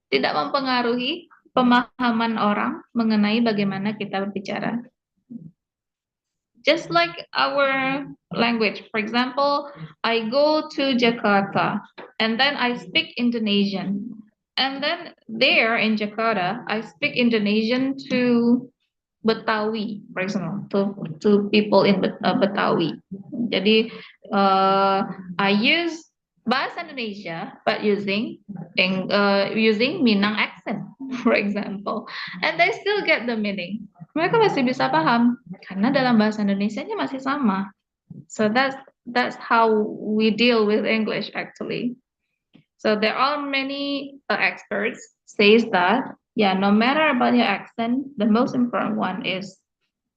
tidak mempengaruhi pemahaman orang mengenai bagaimana kita berbicara. Just like our language, for example, I go to Jakarta and then I speak Indonesian. And then there in Jakarta, I speak Indonesian to Betawi, for example, to people in Betawi. Jadi I use bahasa Indonesia, but using Minang accent, for example, and they still get the meaning. Mereka masih bisa paham karena dalam bahasa Indonesianya masih sama. So that's how we deal with English actually. So there are many experts says that no matter about your accent, the most important one is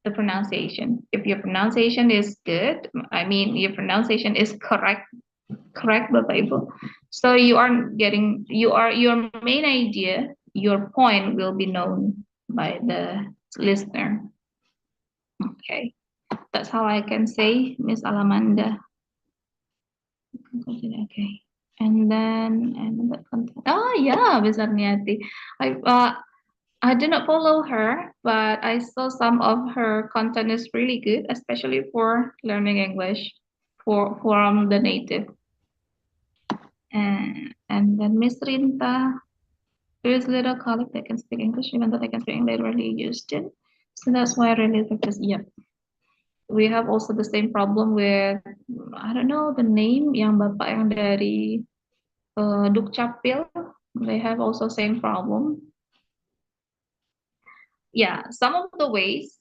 the pronunciation. If your pronunciation is good, I mean your pronunciation is correct, Bapak Ibu. So your main idea, your point will be known by the listener. Okay, that's how I can say, Miss Alamanda. Okay, and then Miss Arniati. I did not follow her, but I saw some of her content is really good, especially for learning English from the native. And then Miss Rinta, there is little colleague that can speak English, even though they can speak English, they rarely used it. So that's why I really focus. Yep. We have also the same problem with, I don't know the name, yang bapak yang dari Dukcapil. They have also same problem. Yeah, some of the ways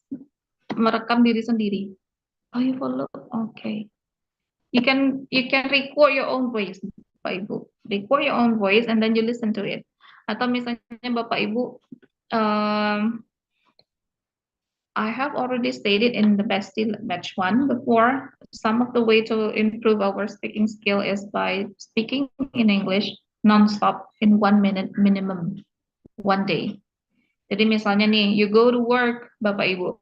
merekam diri sendiri. Oh, you follow? Okay. You can record your own voice, Bapak Ibu. Record your own voice and then you listen to it. Atau misalnya Bapak Ibu, I have already stated in the BESTIE Batch 1 before, some of the way to improve our speaking skill is by speaking in English non-stop in 1 minute minimum, one day. Jadi misalnya nih, you go to work, Bapak Ibu,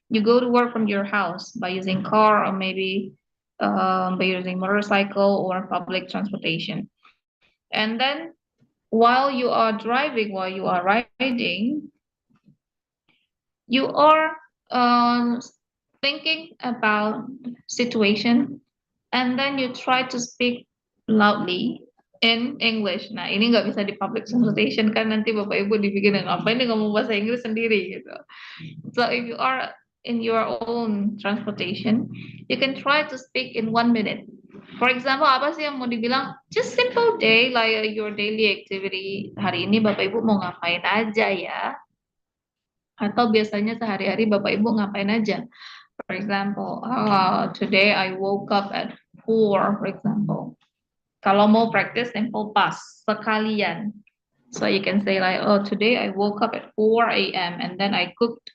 you go to work from your house by using car or maybe by using motorcycle or public transportation. And then while you are driving, while you are riding, you are thinking about situation, and then you try to speak loudly in English. Nah, ini nggak bisa di public transportation kan, nanti Bapak Ibu dibikin apa ini ngomong bahasa Inggris sendiri gitu. So if you are in your own transportation, you can try to speak in 1 minute. For example, apa sih yang mau dibilang? Just simple day, like your daily activity. Hari ini Bapak Ibu mau ngapain aja ya? Atau biasanya sehari-hari Bapak Ibu ngapain aja? For example, today I woke up at 4, for example. Kalau mau practice simple past, sekalian. So you can say like, oh, today I woke up at 4 a.m. and then I cooked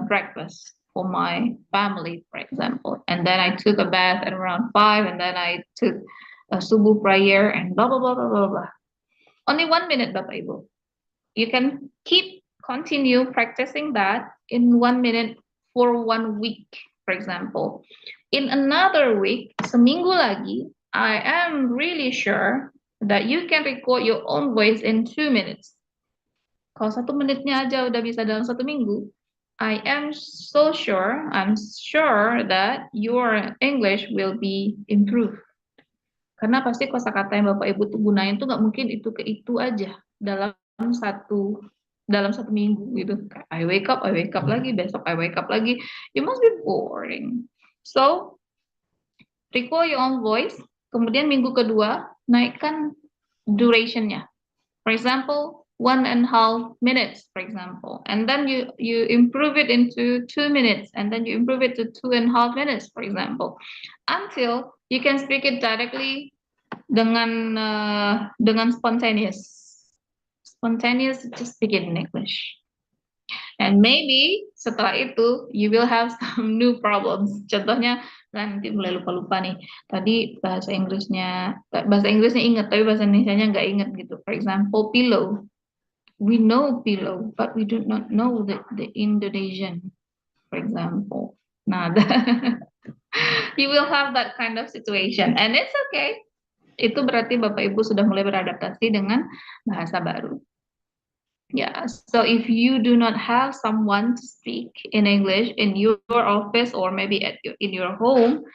breakfast for my family, for example. And then I took a bath at around 5, and then I took a subuh prayer and blah, blah, blah, blah, blah, blah. Only 1 minute, Bapak Ibu. You can keep continue practicing that in 1 minute for 1 week, for example. In another week, seminggu lagi, I am really sure that you can record your own voice in 2 minutes. Kalau 1 menitnya aja udah bisa dalam 1 minggu, I'm sure that your English will be improved. Karena pasti kosakata yang Bapak Ibu tuh gunain tuh nggak mungkin itu ke itu aja dalam satu minggu gitu. I wake up lagi, besok I wake up lagi. You must be boring. So, record your own voice. Kemudian minggu kedua, naikkan durationnya. For example, 1.5 minutes, for example. And then you improve it into 2 minutes. And then you improve it to 2.5 minutes, for example. Until you can speak it directly dengan spontaneous. Spontaneous, just speak it in English. And maybe setelah itu you will have some new problems. Contohnya nanti mulai lupa-lupa nih. Tadi bahasa Inggrisnya ingat, tapi bahasa Indonesianya nggak ingat gitu. For example, pillow. We know pillow, but we do not know the Indonesian, for example. Nah, you will have that kind of situation, and it's okay. Itu berarti Bapak Ibu sudah mulai beradaptasi dengan bahasa baru. Yeah, so if you do not have someone to speak in English in your office or maybe in your home,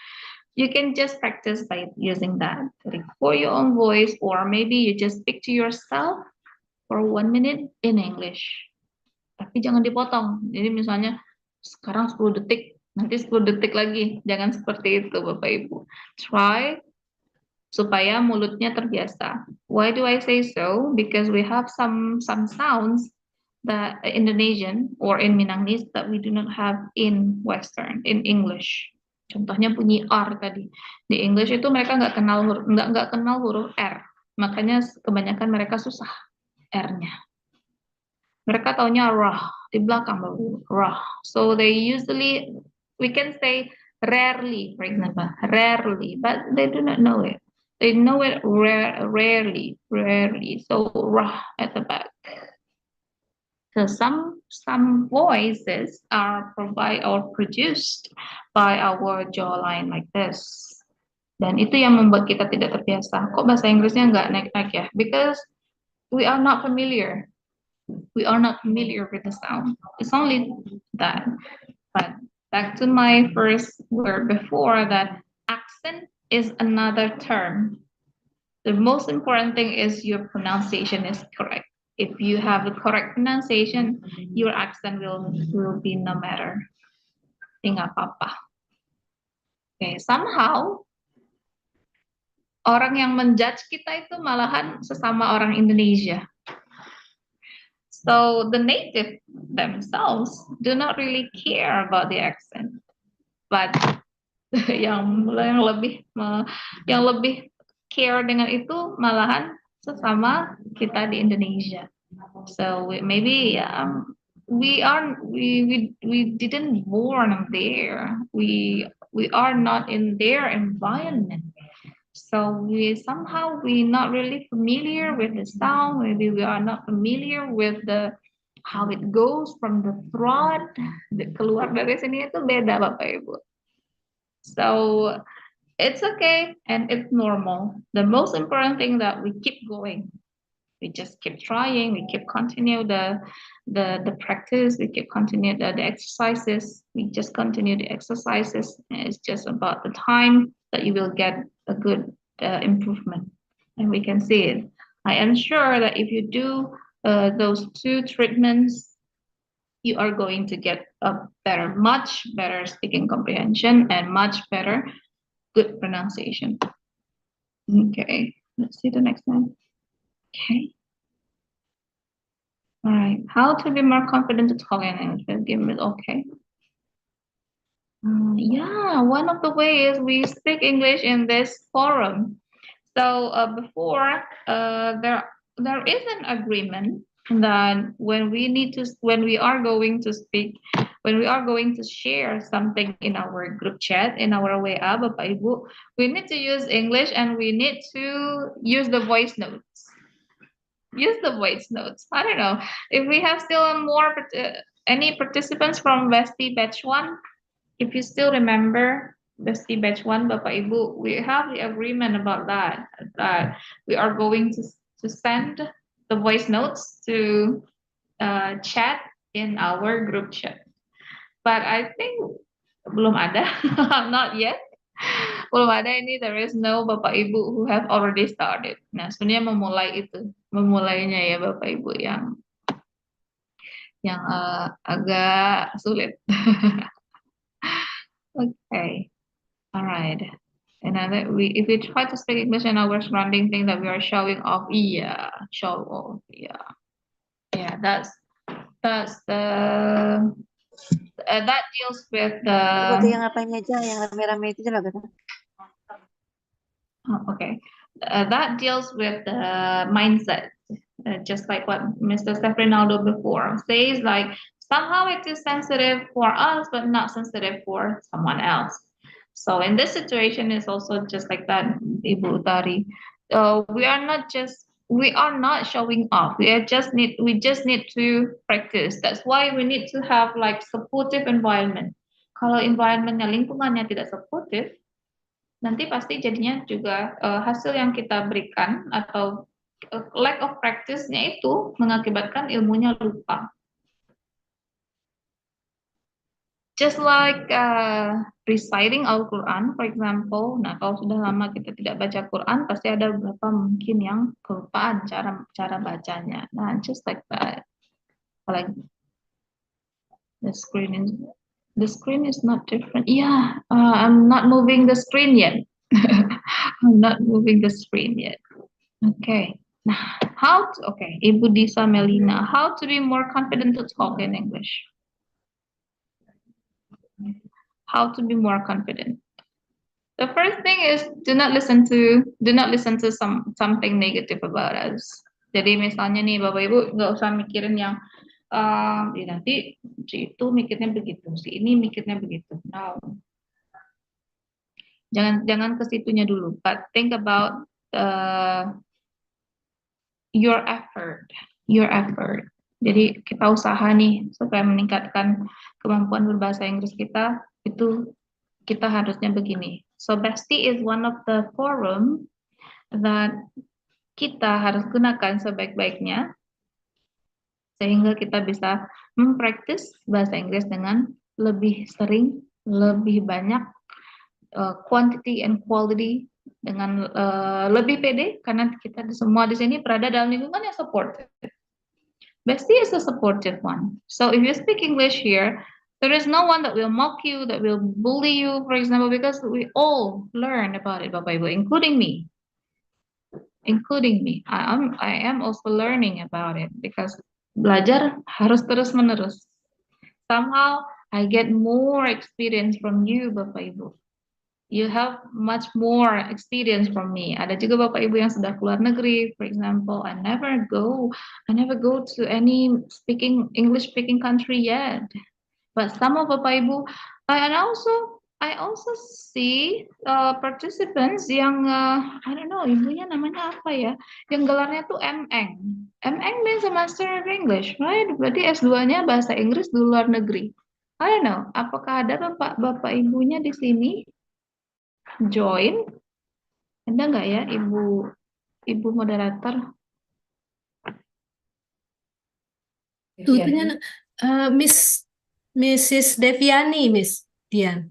you can just practice by using that. Record your own voice, or maybe you just speak to yourself for 1 minute in English. Tapi jangan dipotong. Jadi misalnya sekarang 10 detik, nanti 10 detik lagi. Jangan seperti itu Bapak Ibu. Try supaya mulutnya terbiasa. Why do I say so? Because we have some sounds that Indonesian or in Minangese that we do not have in Western, in English. Contohnya bunyi R tadi. Di English itu mereka nggak kenal huruf R. Makanya kebanyakan mereka susah R-nya. Mereka taunya rah, di belakang baru rah. So they usually, we can say rarely, for example, rarely, but they do not know it. They know it rarely. So rah at the back. So some voices are produced by our jawline like this. Dan itu yang membuat kita tidak terbiasa. Kok bahasa Inggrisnya nggak naik-naik ya? Because we are not familiar. We are not familiar with the sound. It's only that. But back to my first word before, that accent is another term. The most important thing is your pronunciation is correct. If you have the correct pronunciation, your accent will be no matter. Tinggal apa-apa. Okay, somehow orang yang menjudge kita itu malahan sesama orang Indonesia. So the native themselves do not really care about the accent, but yang lebih care dengan itu malahan sesama kita di Indonesia. So maybe we didn't born there. We are not in their environment. So we not really familiar with the sound. Maybe we are not familiar with how it goes from the throat. Keluar dari sini itu beda Bapak Ibu. So it's okay and it's normal. The most important thing that we keep going. We just keep trying. We keep continue the practice. We keep continue the exercises. We just continue the exercises. It's just about the time that you will get a good improvement, and we can see it. I am sure that if you do those 2 treatments, you are going to get a much better speaking comprehension and much better good pronunciation. Okay, let's see the next one. Okay. All right. How to be more confident to talk in English? Give me okay. Yeah, one of the ways we speak English in this forum. So before there is an agreement that when we are going to share something in our group chat, in our WA, Bapak Ibu, we need to use English and we need to use the voice notes. use the voice notes. I don't know if we have still more any participants from BESTIE Batch 1. If you still remember BESTIE Batch 1, Bapak Ibu, we have the agreement about that. That we are going to send the voice notes to chat in our group chat. But I think belum ada, not yet. Belum ada ini, there is no Bapak Ibu who have already started. Nah, sebenarnya memulainya ya Bapak Ibu yang agak sulit. Okay, all right. And if we try to speak English in our surrounding thing that we are showing off, yeah, show off, yeah. That's the that deals with the. yang apanya aja, yang rame-rame itu jelas kan? Okay, that deals with the mindset, just like what Mr. Stefrinaldo before says. Like somehow it is sensitive for us, but not sensitive for someone else. So in this situation, it's also just like that, Ibu Utari. We are not showing off. We just need to practice. That's why we need to have like supportive environment. Kalau environmentnya, lingkungannya tidak supportive, nanti pasti jadinya juga hasil yang kita berikan atau lack of practice-nya itu mengakibatkan ilmunya lupa. Just like reciting Al-Quran, for example. Nah, kalau sudah lama kita tidak baca Quran, pasti ada beberapa mungkin yang kelupaan cara bacanya. Nah, just like that. Like the screen is not different. Yeah, I'm not moving the screen yet. I'm not moving the screen yet. Okay. Nah, Ibu Disa Melina, how to be more confident to talk in English? How to be more confident? The first thing is do not listen to something negative about us. Jadi misalnya nih Bapak Ibu nggak usah mikirin yang nanti si itu mikirnya begitu, si ini mikirnya begitu. No. Jangan ke situnya dulu, but think about your effort. Jadi kita usaha nih supaya meningkatkan kemampuan berbahasa Inggris kita, itu kita harusnya begini. So BESTIE is one of the forum that kita harus gunakan sebaik-baiknya sehingga kita bisa mempraktis bahasa Inggris dengan lebih sering, lebih banyak, quantity and quality, dengan lebih pede karena kita semua di sini berada dalam lingkungan yang supportive. BESTIE is a supportive one. So if you speak English here, there is no one that will mock you, that will bully you, for example, because we all learn about it, Bapak Ibu, including me. I am also learning about it because belajar harus terus-menerus. Somehow I get more experience from you, Bapak Ibu. You have much more experience from me. Ada juga Bapak Ibu yang sudah keluar negeri, for example. I never go to any English speaking country yet. But some of Bapak Ibu, I also see participants yang I don't know ibunya namanya apa ya, yang gelarnya tuh MN. MN means a Master of English, right? Berarti S2-nya bahasa Inggris di luar negeri. I don't know, apakah ada bapak ibunya di sini join? Ada nggak ya ibu moderator? Tuhnya Mrs. Deviani, Miss Dian.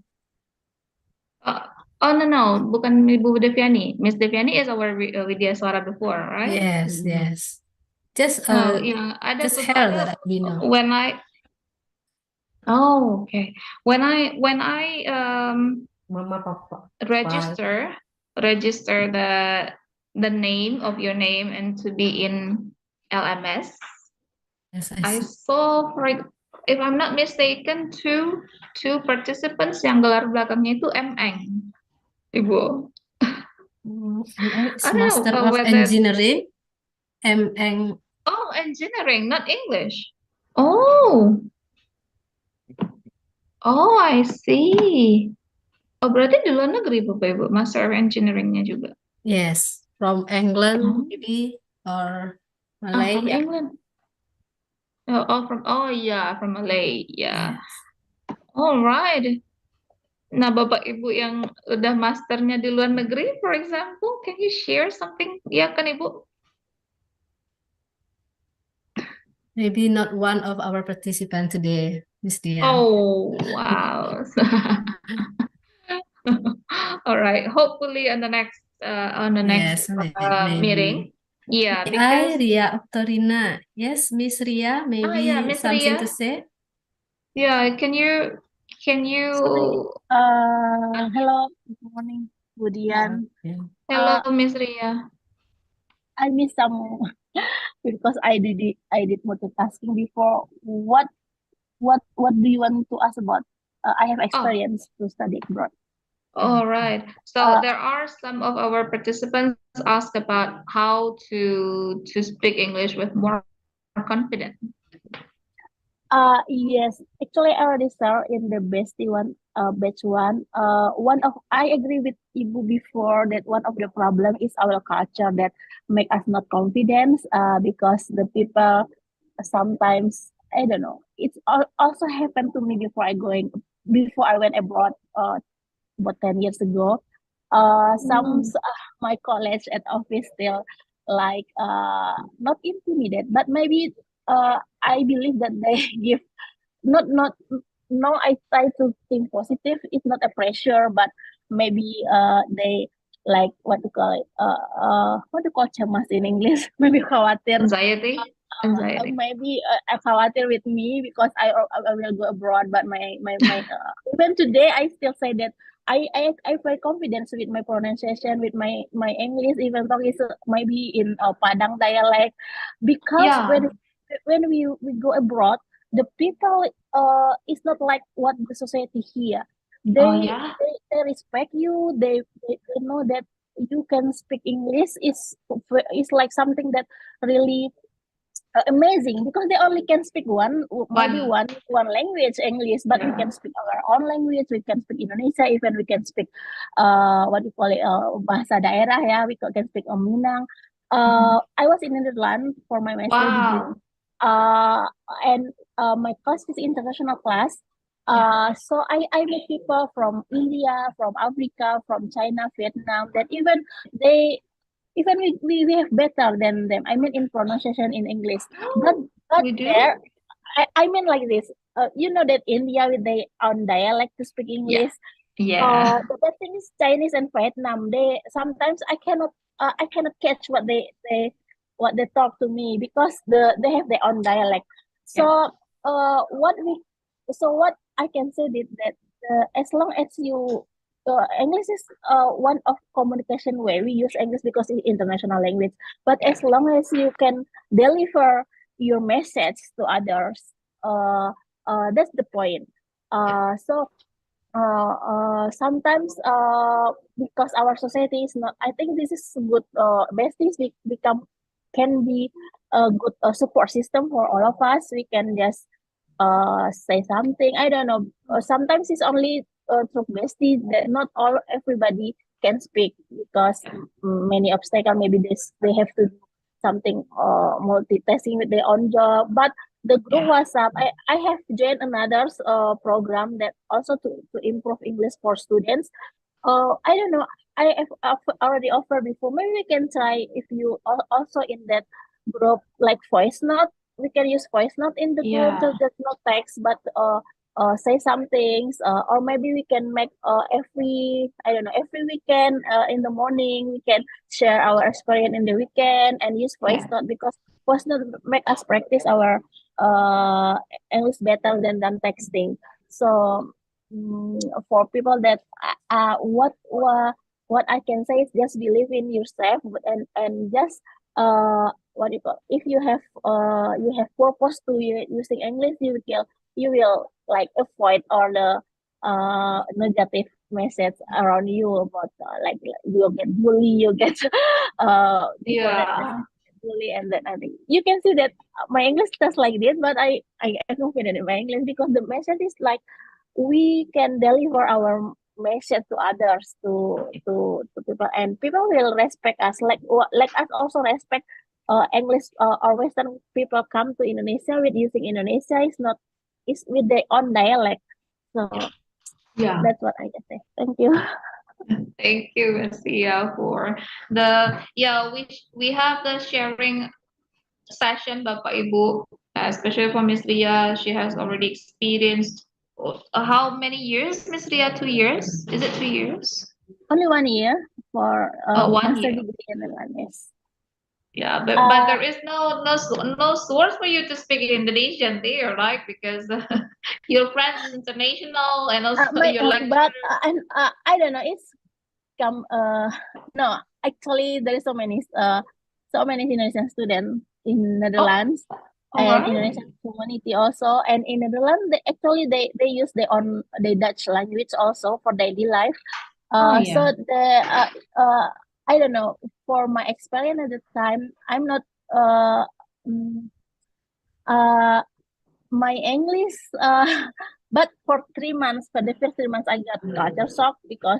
Oh no, bukan Ibu Deviani. Miss Deviani is our Widya Suara before, right? Yes, yes. Just ada just her that we know. When I when I Mama Papa register the name of your name and to be in LMS. Yes, I saw, if I'm not mistaken, two participants yang gelar belakangnya itu MN, Ibu. It's Master of Engineering, MN. Oh, engineering, not English. Oh, I see. Oh, berarti di luar negeri, Bapak Ibu, Master of Engineering-nya juga. Yes, from England maybe or Malay, From yeah. England. Oh yeah, from Malay. Yeah. Yes. Alright. Nah, Bapak Ibu yang udah masternya di luar negeri, for example, can you share something? Ya kan Ibu? Maybe not one of our participants today, Miss Dian. Oh, wow. All right. Hopefully on the next Yes, maybe. meeting. Yeah, I, because Ria Octorina. Yes, Miss Ria, maybe yeah, Miss something Ria. to say? Yeah, can you Sorry. Hello. Good morning, Budian. Yeah. hello Miss Ria? I missed some because I did multitasking before. What do you want to ask about? I have Oh, experience to study abroad. all right. So Uh, there are some of our participants ask about how to speak English with more confidence. yes. Actually, I already started in the bestie one, batch one. I agree with Ibu before that one of the problem is our culture that make us not confident. Because the people sometimes I don't know. Also happened to me before I went abroad. About 10 years ago. My college at office still like not intimidated, but maybe I believe that they give not no I try to think positive. It's not a pressure, but maybe they like what to call it what to call cemas in English. Maybe khawatir. Anxiety. Maybe khawatir with me because I will go abroad, but my even today I still say that I feel confidence with my pronunciation, with my English, even though it's maybe in Padang dialect, because Yeah. when we go abroad, the people is not like what the society here. Oh yeah. They respect you. They know that you can speak English is like something that really amazing because they only can speak maybe one language English, but we can speak our own language. We can speak Indonesia, even we can speak what do you call it bahasa daerah, ya, can speak Minang. I was in Netherlands for my master degree, Wow. and my class is international class. So I meet people from India, from Africa, from China, Vietnam, that they even we have better than them. I mean in pronunciation in English. But We do? there I mean like this. You know that India with their own dialect to speak English. Yeah. The bad thing is Chinese and Vietnam. They sometimes I cannot catch what they talk to me because they have their own dialect. So what I can say is that as long as you English is one of communication way. We use English because it's international language. But as long as you can deliver your message to others, that's the point. Sometimes because our society is not, I think this is good. Besties can be a good support system for all of us. We can just say something. I don't know. Sometimes it's only through bestie that not everybody can speak because many obstacles. Maybe they have to do something multitasking with their own job. But the group WhatsApp, I have joined another program that also to improve English for students. I don't know. I have already offered before. Maybe we can try if you also in that group like voice note. We can use voice note in the group, Yeah. just not text, but say some things. Or maybe we can make every weekend in the morning we can share our experience in the weekend and use voice note because voice note make us practice our uh English better than texting. So for people that what I can say is just believe in yourself and just what do you call if you have purpose to using English you will like avoid all the negative message around you about like you'll get bully you get people that Yeah. bully and then I think you can see that my English just like this but I am confident in my English because the message is like we can deliver our message to others to people and people will respect us like us also respect English or Western people come to Indonesia with using Indonesia is with their own dialect. So Yeah. that's what I can say. Thank you. Thank you, Miss Lia, for the we have the sharing session, Bapak Ibu, especially for Miss Lia. She has already experienced how many years, Miss Lia? 2 years? Is it 2 years? Only 1 year for 1 master year. degree in Netherlands. Yeah, but there is no source for you to speak Indonesian there, right? Because your friends is international, and also your lecturer. But I don't know. It's come. No, actually, there is so many Indonesian students in Netherlands and alright. Indonesian community also. And in Netherlands, they use their Dutch language also for daily life. So I don't know. For my experience at the time, I'm not mm, my English but for 3 months, for the first 3 months I got culture shock because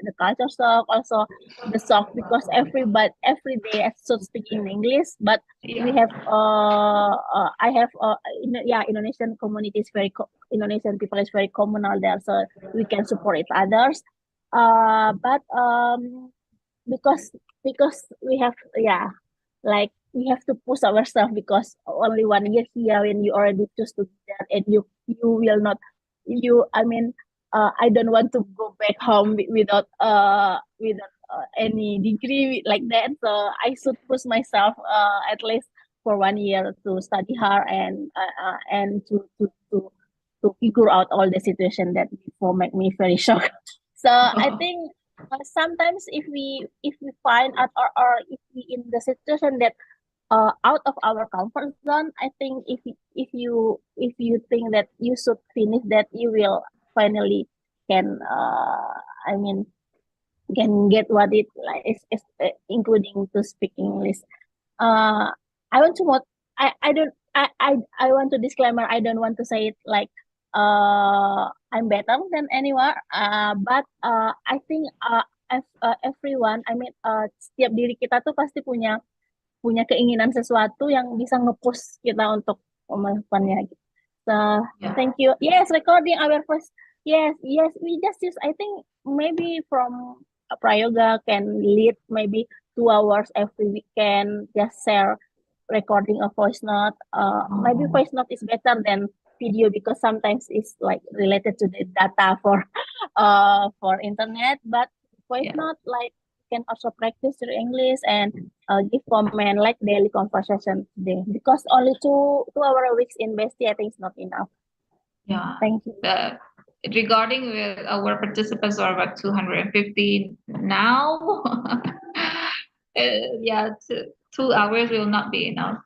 the culture shock, also the shock because every day I should speak in English, but we have I have Indonesian community is Indonesian people is very communal there, so we can support each others. But because we have like we have to push ourselves because only 1 year here when you already choose to do that, and you will not I don't want to go back home without any degree like that, so I should push myself at least for 1 year to study hard and to figure out all the situation that before make me very shocked. So I think sometimes if we find out or if we in the situation that out of our comfort zone, I think if you think that you should finish that, you will finally can can get what it like is including to speak English. I want to I don't I want to disclaimer, I don't want to say it like I'm better than anyone, but I think everyone, setiap diri kita tuh pasti punya keinginan sesuatu yang bisa nge-push kita untuk melakukannya gitu. So thank you. Yes, recording our first. Yes, we just use, I think maybe from Prayoga can lead maybe 2 hours every weekend, just share recording a voice note. Maybe voice note is better than video because sometimes it's like related to the data for internet, but voice note like can also practice your English and give comment like daily conversation today, because only 2 hour a week in Bestie I think is not enough. Yeah. Thank you. Regarding with our participants are about 250 now. Yeah, 2 hours will not be enough.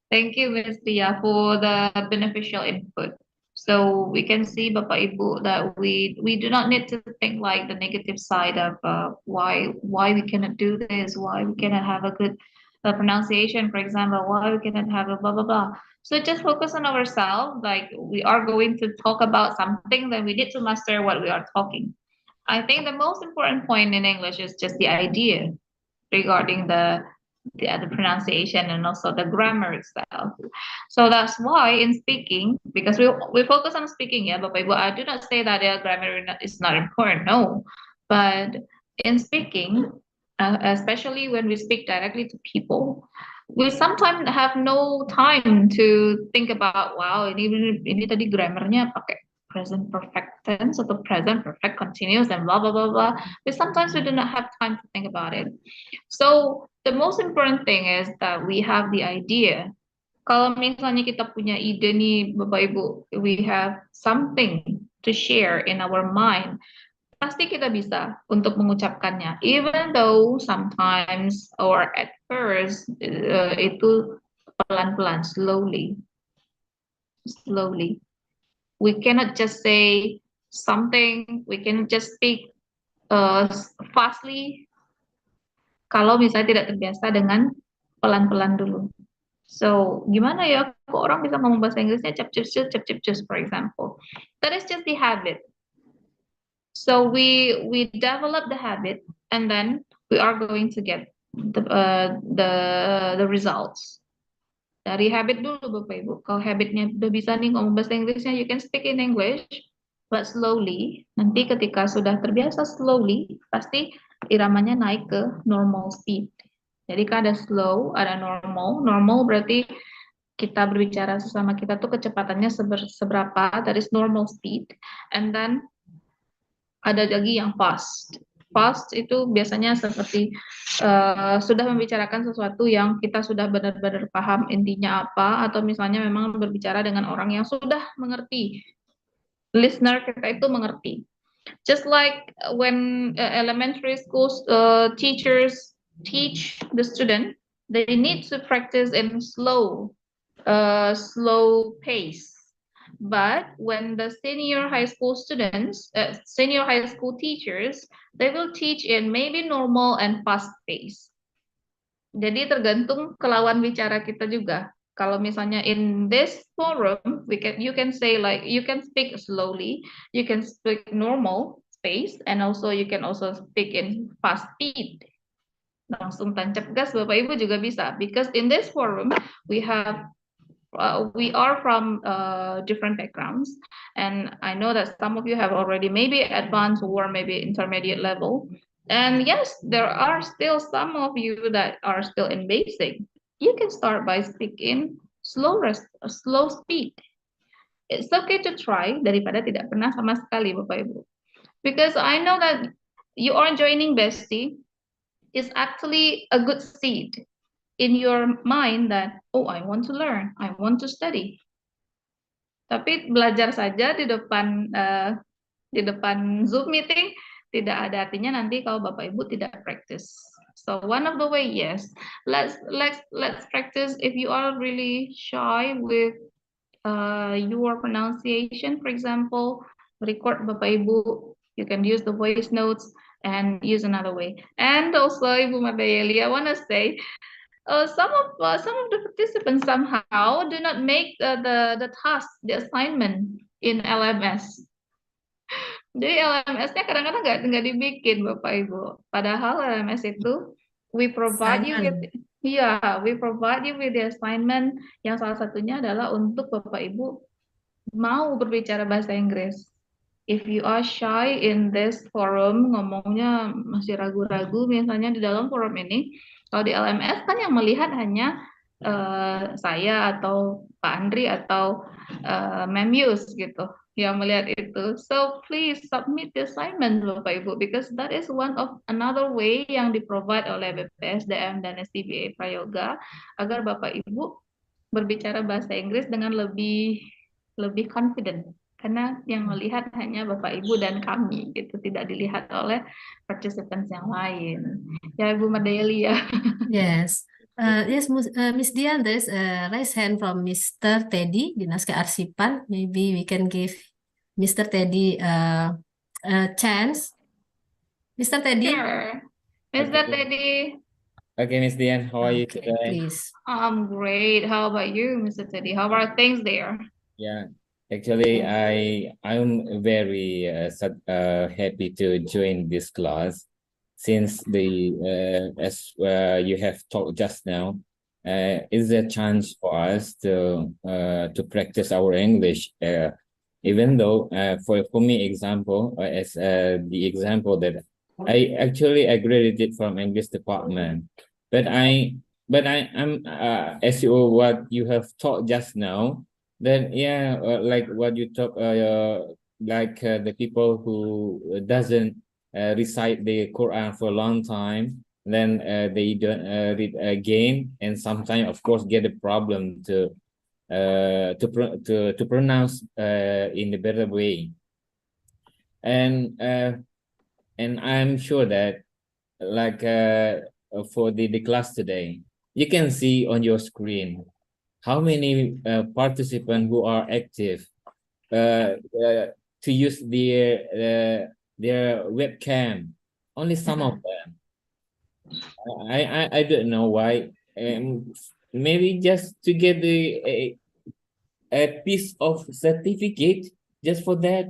Thank you, Ms. Tia, for the beneficial input. So we can see, Bapak Ibu, that we do not need to think like the negative side of why we cannot do this, why we cannot have a good pronunciation, for example, why we cannot have a blah blah blah. So just focus on ourselves. Like we are going to talk about something, then we need to master what we are talking. I think the most important point in English is just the idea regarding the pronunciation and also the grammar itself. So that's why in speaking, because we focus on speaking, yeah, but I do not say that grammar is not important, no. But in speaking, especially when we speak directly to people, we sometimes have no time to think about, wow, ini tadi grammarnya pakai present perfect tense atau present perfect continuous and blah blah blah blah. But sometimes we do not have time to think about it. So the most important thing is that we have the idea. Kalau misalnya kita punya ide nih, Bapak Ibu, we have something to share in our mind, pasti kita bisa untuk mengucapkannya. Even though sometimes or at first itu pelan-pelan, slowly. We cannot just say something, we cannot just speak fastly kalau misalnya tidak terbiasa dengan pelan-pelan dulu. So, gimana ya kok orang bisa ngomong bahasa Inggrisnya cap for example. That is just the habit. So we develop the habit and then we are going to get the results. Dari habit dulu Bapak Ibu. Kalau habitnya udah bisa nih ngomong bahasa Inggrisnya, you can speak in English, but slowly. Nanti ketika sudah terbiasa slowly, pasti iramanya naik ke normal speed. Jadi kan ada slow, ada normal. Normal berarti kita berbicara sesama kita tuh kecepatannya seberapa, that is normal speed. And then ada lagi yang fast. Fast itu biasanya seperti sudah membicarakan sesuatu yang kita sudah benar-benar paham intinya apa, atau misalnya memang berbicara dengan orang yang sudah mengerti. Listener kita itu mengerti. Just like when elementary school teachers teach the student, they need to practice in slow pace. But when the senior high school students, senior high school teachers, they will teach in maybe normal and fast pace. Jadi tergantung kelawan bicara kita juga. Kalau misalnya in this forum, you can say like you can speak slowly, you can speak normal pace, and also you can also speak in fast speed. Langsung tancap gas Bapak Ibu juga bisa, because in this forum we are from different backgrounds, and I know that some of you have already maybe advanced or maybe intermediate level, and yes, there are still some of you that are still in basic. You can start by speaking slow speed. It's okay to try daripada tidak pernah sama sekali Bapak Ibu, because I know that you are joining Bestie is actually a good seed in your mind that, oh, I want to learn, I want to study. Tapi belajar saja di depan Zoom meeting tidak ada artinya nanti kalau Bapak Ibu tidak practice. So one of the way, yes, let's practice. If you are really shy with your pronunciation, for example, record Bapak Ibu. You can use the voice notes and use another way. And also, Ibu Mardayeli, I want to say, some of the participants somehow do not make the task, the assignment in LMS. Jadi LMS-nya kadang-kadang nggak dibikin Bapak Ibu. Padahal LMS itu we provide you with we provide you with the assignment, yang salah satunya adalah untuk Bapak Ibu mau berbicara bahasa Inggris. If you are shy in this forum, ngomongnya masih ragu-ragu misalnya di dalam forum ini, kalau di LMS kan yang melihat hanya saya atau Pak Andri atau Memius gitu yang melihat itu. So please submit the assignment Bapak Ibu, because that is one of another way yang di-provide oleh BPSDM dan STBA Prayoga agar Bapak Ibu berbicara bahasa Inggris dengan lebih confident, karena yang melihat hanya Bapak Ibu dan kami gitu, tidak dilihat oleh participants yang lain. Ya Ibu Mardayeli ya. Yes. Yes, Miss Dian, there's a raise hand from Mr. Teddy di Naskah Arsipan. Maybe we can give Mr. Teddy a chance. Mr. Teddy? Sure. Mr. Teddy. Okay, Miss Dian, how are you Okay, today? please. I'm great. How about you, Mr. Teddy? How are things there? Yeah, actually, I'm very happy to join this class, since as you have talked just now, is a chance for us to practice our English. Even though for me example, as the example that I actually graduated from English department, but I'm as what you have taught just now, then yeah, like what you talk, the people who doesn't recite the Quran for a long time, then they don't read again, and sometimes of course get a problem to pronounce in a better way, and I'm sure that like for the class today, you can see on your screen how many participants who are active to use their webcam. Only some of them. I don't know why. Maybe just to get a piece of certificate, just for that.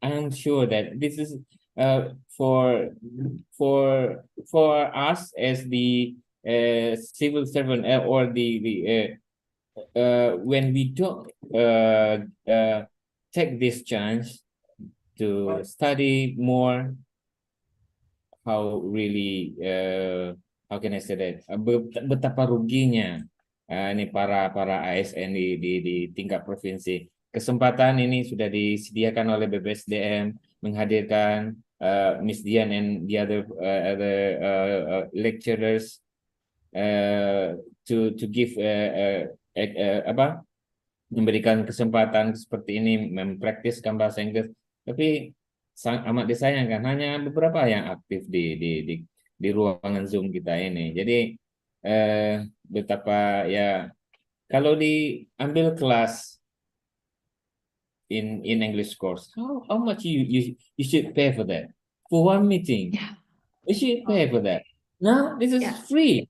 I'm sure that this is for us as the civil servant or when we don't take this chance to study more, how really how can I say that, betapa ruginya ini para ASN di tingkat provinsi. Kesempatan ini sudah disediakan oleh BPSDM menghadirkan Miss Dian and the other lecturers to give memberikan kesempatan seperti ini mempraktiskan bahasa Inggris, tapi amat disayangkan hanya beberapa yang aktif di ruangan Zoom kita ini. Jadi betapa ya, kalau diambil kelas in English course, how much you should pay for that for one meeting? You should pay for that. No, this is free,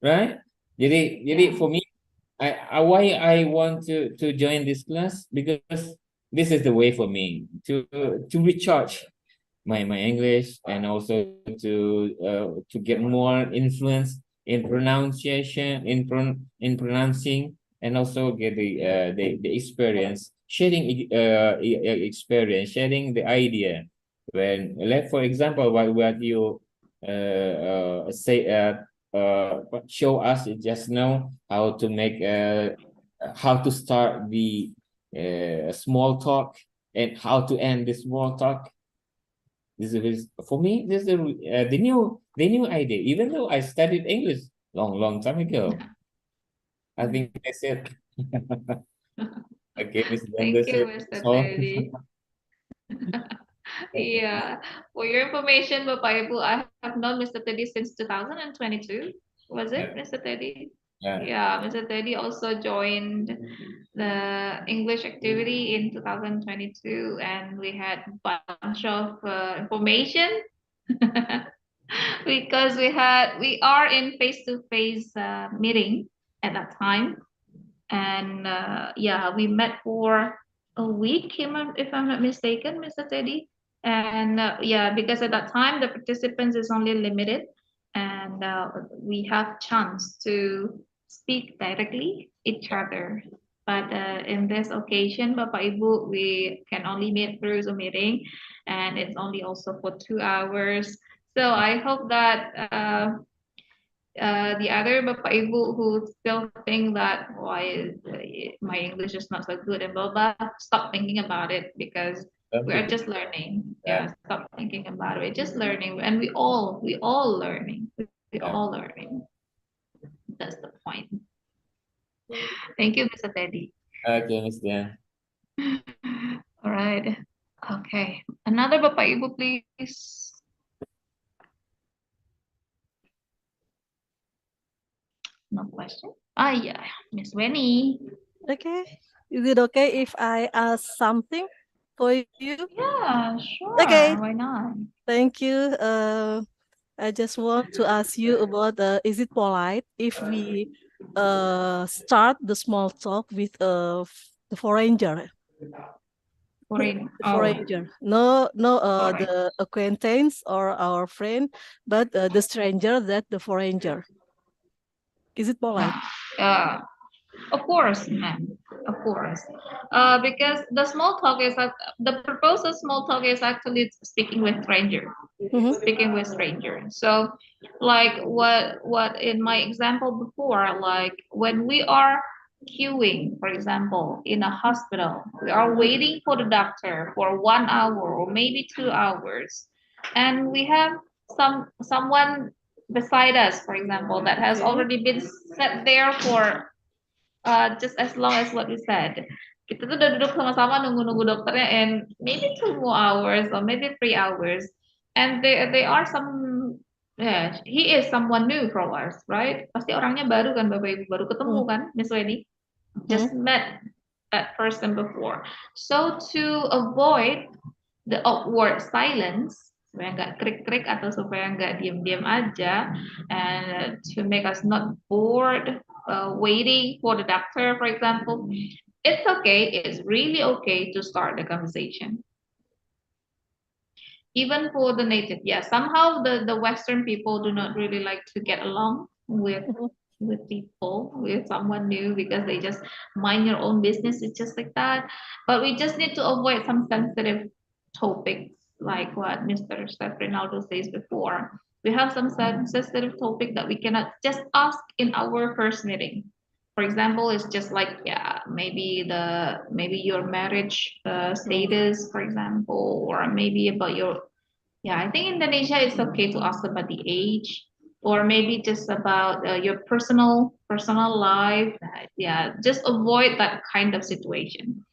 right? Jadi for me, why I want to join this class, because this is the way for me to recharge my English, and also to get more influence in pronunciation, in pronouncing, and also get the experience, sharing experience, sharing the idea. When, like for example, what you say show us just now, how to make how to start the small talk and how to end the small talk. This is, for me, this is the new idea. Even though I studied English long time ago, I think that's it. Okay, Mr. Thank you, Mr. Teddy. Yeah, for your information, Bapak Ibu, I have known Mr. Teddy since 2022. Was it, Mr. Teddy? Yeah, Mr. Teddy also joined the English activity in 2022, and we had a bunch of information because we are in face-to-face meeting at that time, and yeah, we met for a week, if I'm not mistaken, Mr. Teddy. And yeah, because at that time the participants is only limited, and we have chance to speak directly each other. But in this occasion, Bapak Ibu, we can only meet through Zoom meeting, and it's only also for 2 hours. So I hope that the other Bapak Ibu who still think that why my English is not so good and blah blah, stop thinking about it, because we are just learning. Yeah, stop thinking about it. We're just learning, and we all learning. We all learning. That's the point. Thank you, Mr. Teddy. Okay, Miss Dian. All right. Okay. Another Bapak Ibu, please. No question. Yeah, Miss Winnie. Okay. Is it okay if I ask something for you? Yeah, sure. Okay. Why not? Thank you. I just want to ask you about is it polite if we start the small talk with the foreigner? Foreigner. No, the acquaintance or our friend, but the stranger, that the foreigner. Is it polite? Of course, ma'am. Of course. Because the small talk is the purpose of small talk is actually speaking with stranger. Speaking with stranger. So like what in my example before, like when we are queuing, for example, in a hospital, we are waiting for the doctor for 1 hour or maybe 2 hours, and we have someone beside us, for example, that has already been set there for just as long as what we said. Kita tuh udah duduk sama-sama nunggu-nunggu dokternya, and maybe 2 more hours or maybe 3 hours, and they are he is someone new for us, right? Pasti orangnya baru kan, Bapak Ibu, baru ketemu kan, Miss Weni? Just met that person before. So to avoid the awkward silence, supaya nggak krik-krik atau supaya nggak diam-diam aja, and to make us not bored waiting for the doctor, for example, it's okay. It's really okay to start the conversation. even for the native. Yeah, somehow the Western people do not really like to get along with people, with someone new, because they just mind your own business. It's just like that. But we just need to avoid some sensitive topics, like what Mr. Steph Rinaldo says before. We have some sensitive topic that we cannot just ask in our first meeting. For example, it's just like, yeah, maybe your marriage status, for example, or maybe about your, yeah, I think in Indonesia it's okay to ask about the age, or maybe just about your personal life. Yeah, just avoid that kind of situation.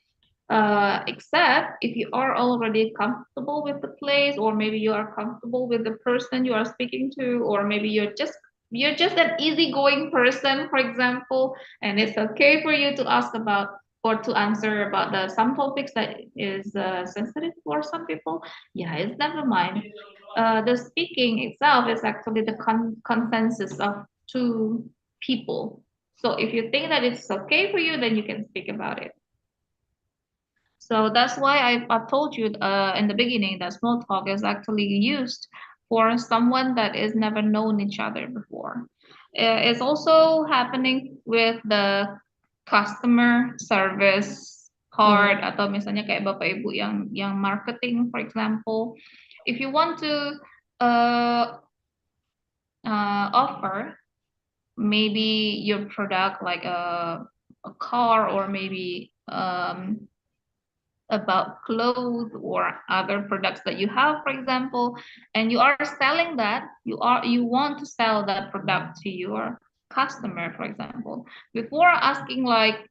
Except if you are already comfortable with the place, or maybe you are comfortable with the person you are speaking to, or maybe you're just an easygoing person, for example, and it's okay for you to ask about or to answer about the some topics that is sensitive for some people. Yeah, it's never mind. The speaking itself is actually the consensus of two people. So if you think that it's okay for you, then you can speak about it. So that's why I've told you in the beginning that small talk is actually used for someone that is never known each other before. It's also happening with the customer service part, atau misalnya kayak bapak ibu yang marketing, for example. If you want to offer maybe your product like a car, or maybe about clothes or other products that you have, for example, and you are selling that, you want to sell that product to your customer, for example. Before asking like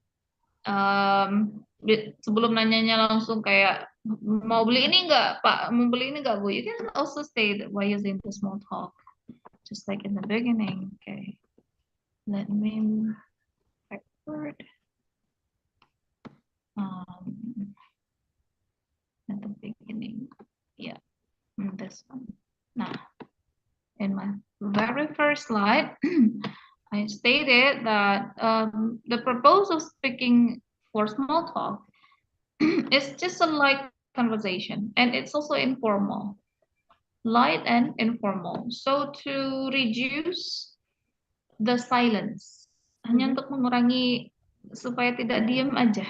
sebelum nanyanya langsung kayak mau beli ini enggak Pak, mau beli ini enggak Bu, you can also say that by using the small talk, just like in the beginning. Okay, let me backward. At the beginning, yeah, this one. Now, in my very first slide, I stated that the purpose of speaking for small talk is just a light conversation, and it's also informal, light and informal. So to reduce the silence, hanya untuk mengurangi supaya tidak diam aja.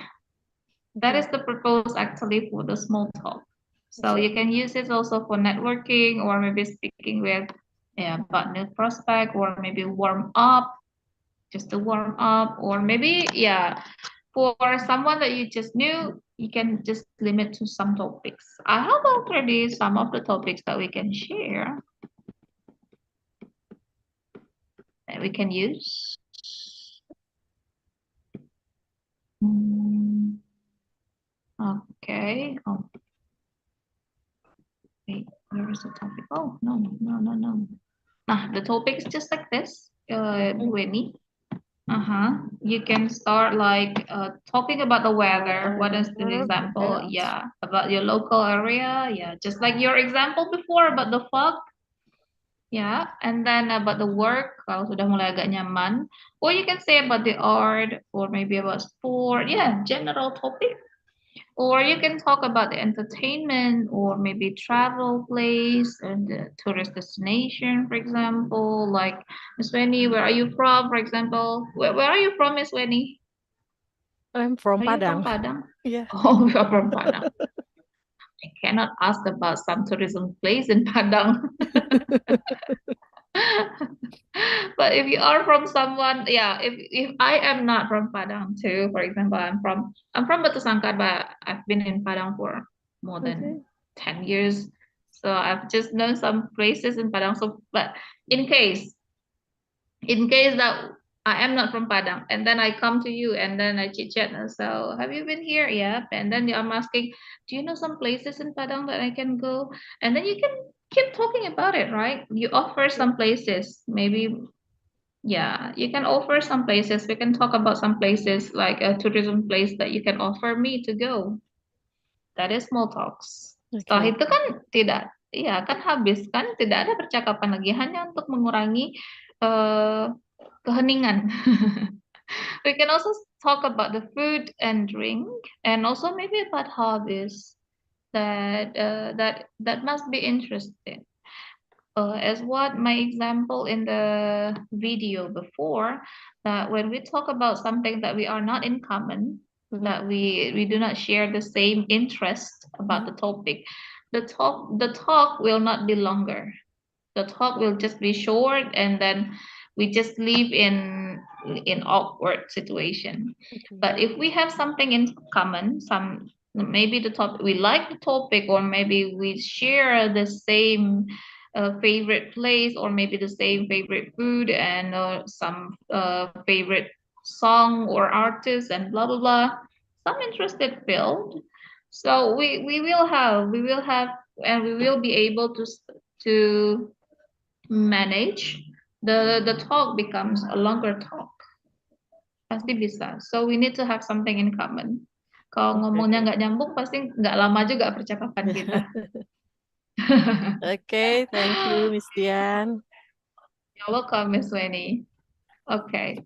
That is the purpose actually for the small talk. So you can use it also for networking, or maybe speaking with about new prospect, or maybe warm up, just to warm up, or maybe for someone that you just knew, you can just limit to some topics. I have already some of the topics that we can share that we can use. Okay. Oh. Wait, where is the topic? Oh, no. The topic is just like this, Winnie. You can start like talking about the weather. What is the example? Yeah, about your local area. Yeah, just like your example before about the fog. Yeah, and then about the work, kalau sudah mulai agak nyaman. Or you can say about the art, or maybe about sport. Yeah, general topic. Or you can talk about the entertainment, or maybe travel place and the tourist destination, for example. Like, Miss Wendy, where are you from, for example? Where are you from, Miss Wendy? I'm from Are you Padang. from Padang? Yeah. Oh, you're from Padang. I cannot ask about some tourism place in Padang. But if you are from someone, if I am not from Padang too, for example, I'm from Batu Sangkar, but I've been in Padang for more than 10 years. So I've just known some places in Padang. So, but in case that I am not from Padang, and then I come to you and then I chit chat. So have you been here? Yeah. And then I'm asking, do you know some places in Padang that I can go? And then you can keep talking about it, right? You offer some places, maybe. Yeah, you can offer some places. We can talk about some places like a tourism place that you can offer me to go. That is small talks. Setelah itu kan kan habis kan, tidak ada percakapan lagi, hanya untuk mengurangi keheningan. We can also talk about the food and drink, and also maybe about hobbies. that must be interesting. As what my example in the video before, that when we talk about something that we are not in common, that we do not share the same interest about the topic, the talk will not be longer. The talk will just be short, and then we just live in awkward situation. But if we have something in common, some maybe the topic we like the topic, or maybe we share the same favorite place, or maybe the same favorite food, and some favorite song or artist, and blah blah blah, some interested field. So we will have and we will be able to manage the talk becomes a longer talk. Pasti bisa. So we need to have something in common. Kalau ngomongnya nggak nyambung, pasti nggak lama juga percakapan kita. Okay, thank you, Miss Dian. You're welcome, Miss Winnie. Okay.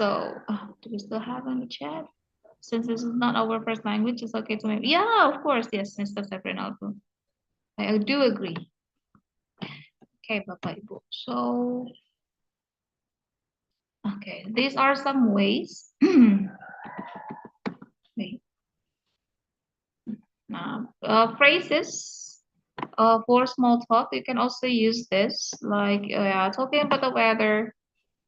So, do we still have on the chat? Since this is not our first language, it's okay to make. Yeah, of course, yes, Mr. Seprinaldo. I do agree. Okay, Bapak Ibu. So, okay, these are some ways. Wait. Now, phrases for small talk, you can also use this, like talking about the weather,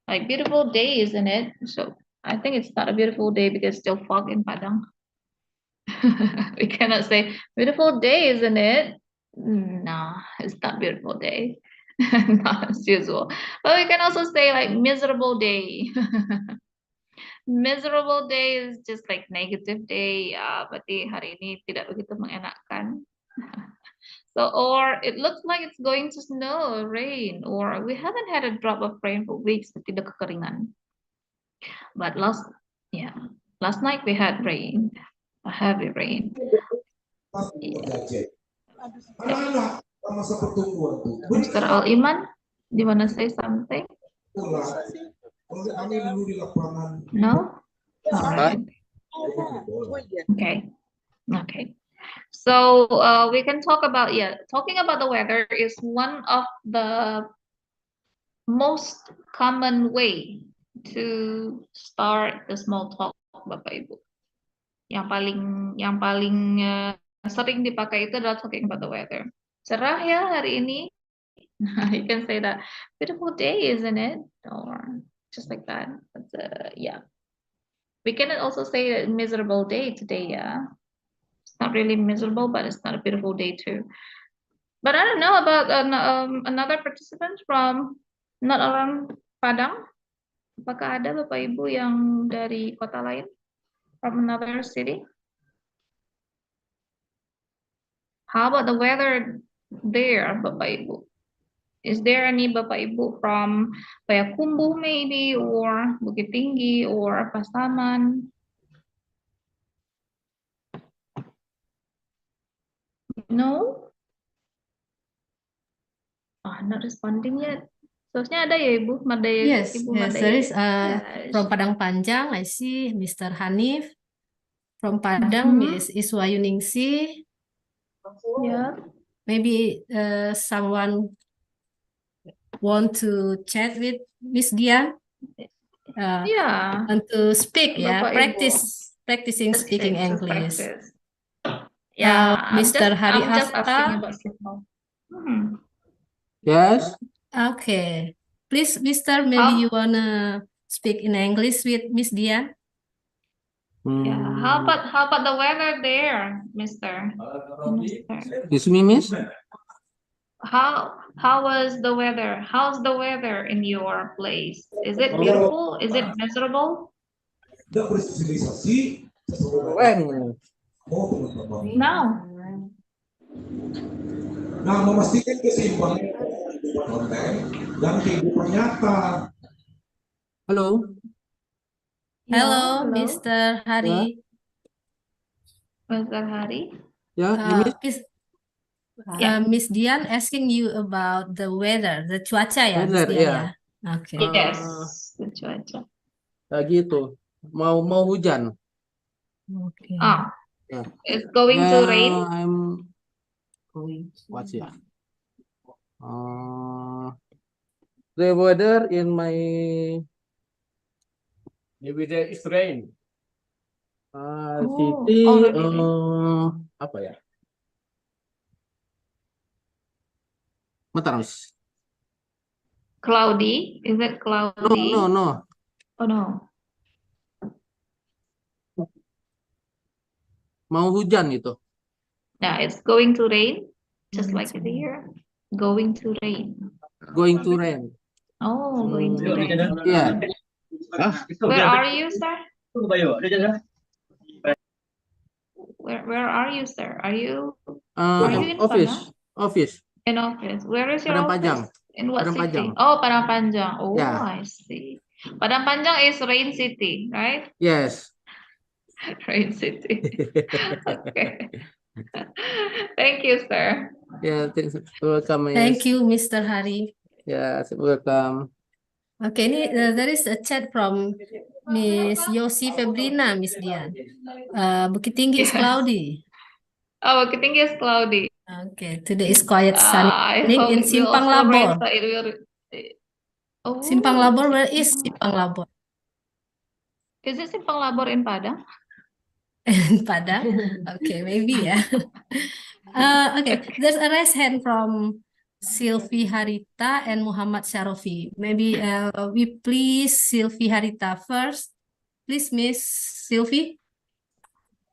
like beautiful day, isn't it? So I think it's not a beautiful day because it's still fog in Padang. We cannot say beautiful day, isn't it? No, it's not beautiful day. Not as usual. But we can also say like miserable day. Miserable day is just like negative day. Berarti hari ini tidak begitu mengenakan. So, or it looks like it's going to snow or rain, or we haven't had a drop of rain for weeks, tidak kekeringan. But last night we had rain, a heavy rain. Mr. Al-Iman, do you want to say something? No? All right. Okay. So we can talk about, talking about the weather is one of the most common way to start the small talk, Bapak Ibu. Yang paling sering dipakai itu adalah talking about the weather. Cerah ya hari ini. You can say that, beautiful day, isn't it? Or just like that. But, we can also say that miserable day today, It's not really miserable, but it's not a beautiful day too. But I don't know about another participant from not around Padang. Apakah ada Bapak Ibu yang dari kota lain? From another city? How about the weather there, Bapak Ibu? Is there any Bapak Ibu from Payakumbuh maybe, or Bukit Tinggi, or Pasaman? No? Not responding yet. Seharusnya ada ya Ibu, Yes, Ibu there is Yes. from Padang Panjang, I see Mr. Hanif. From Padang, Miss Iswa Yuningsi. Yeah. Maybe someone want to chat with Miss Dian? Want to speak, Bapak Ibu. practicing speaking English. Practice. Yeah, Mr. Hari I'm just asking Afta. about simple. Yes. Okay. Please, Mr. Maybe you wanna speak in English with Miss Dian? Yeah. How about the weather there, Mister? Excuse me, Miss. How was the weather? How's the weather in your place? Is it beautiful? Is it miserable? No. Nah, memastikan keseimbangan konten dan kehidupan nyata. Halo. Hello, Mr. Hari. Mr. Hari? Miss. Miss Dian asking you about the weather, the cuaca ya, Miss Weather, Dian ya. Okay. Yes, the cuaca. Gitu. Mau hujan. Okay. Yeah. It's going to rain. I'm what's yeah. The weather in my maybe there is rain. City apa ya? Mataros. Cloudy. Is it cloudy? No. Oh no. Mau hujan itu. Yeah, it's going to rain, just like it here. Going to rain. Going to rain. Oh, going to rain. Yeah. Where are you, sir? Where are you, sir? Are you in Office. Padang? Office. In office. Where is your Padang office? Panjang. In what Padang city? Panjang. Oh, Padang Panjang. Oh, Yeah. I see. Padang Panjang is rain city, right? Yes. Rain city. Okay. Thank you, sir. Yeah, thanks. Welcome. Thank Yes. you, Mr. Hari. Yeah, welcome. Okay, there is a chat from Miss Yosi Febrina, Miss Dian. Bukit Tinggi is Yes. cloudy. Oh, Bukit Tinggi is cloudy. Okay, today is quiet sunny I morning hope in it will Simpang also rain, Labor. so it will. Oh, Simpang Labor, where is Simpang Labor? is it Simpang Labor in Padang? In Padang? Okay, maybe yeah. Okay, there's a raised hand from Sylvie Harita and Muhammad Sharofi. Maybe we please Sylvie Harita first. Please, Miss Sylvie.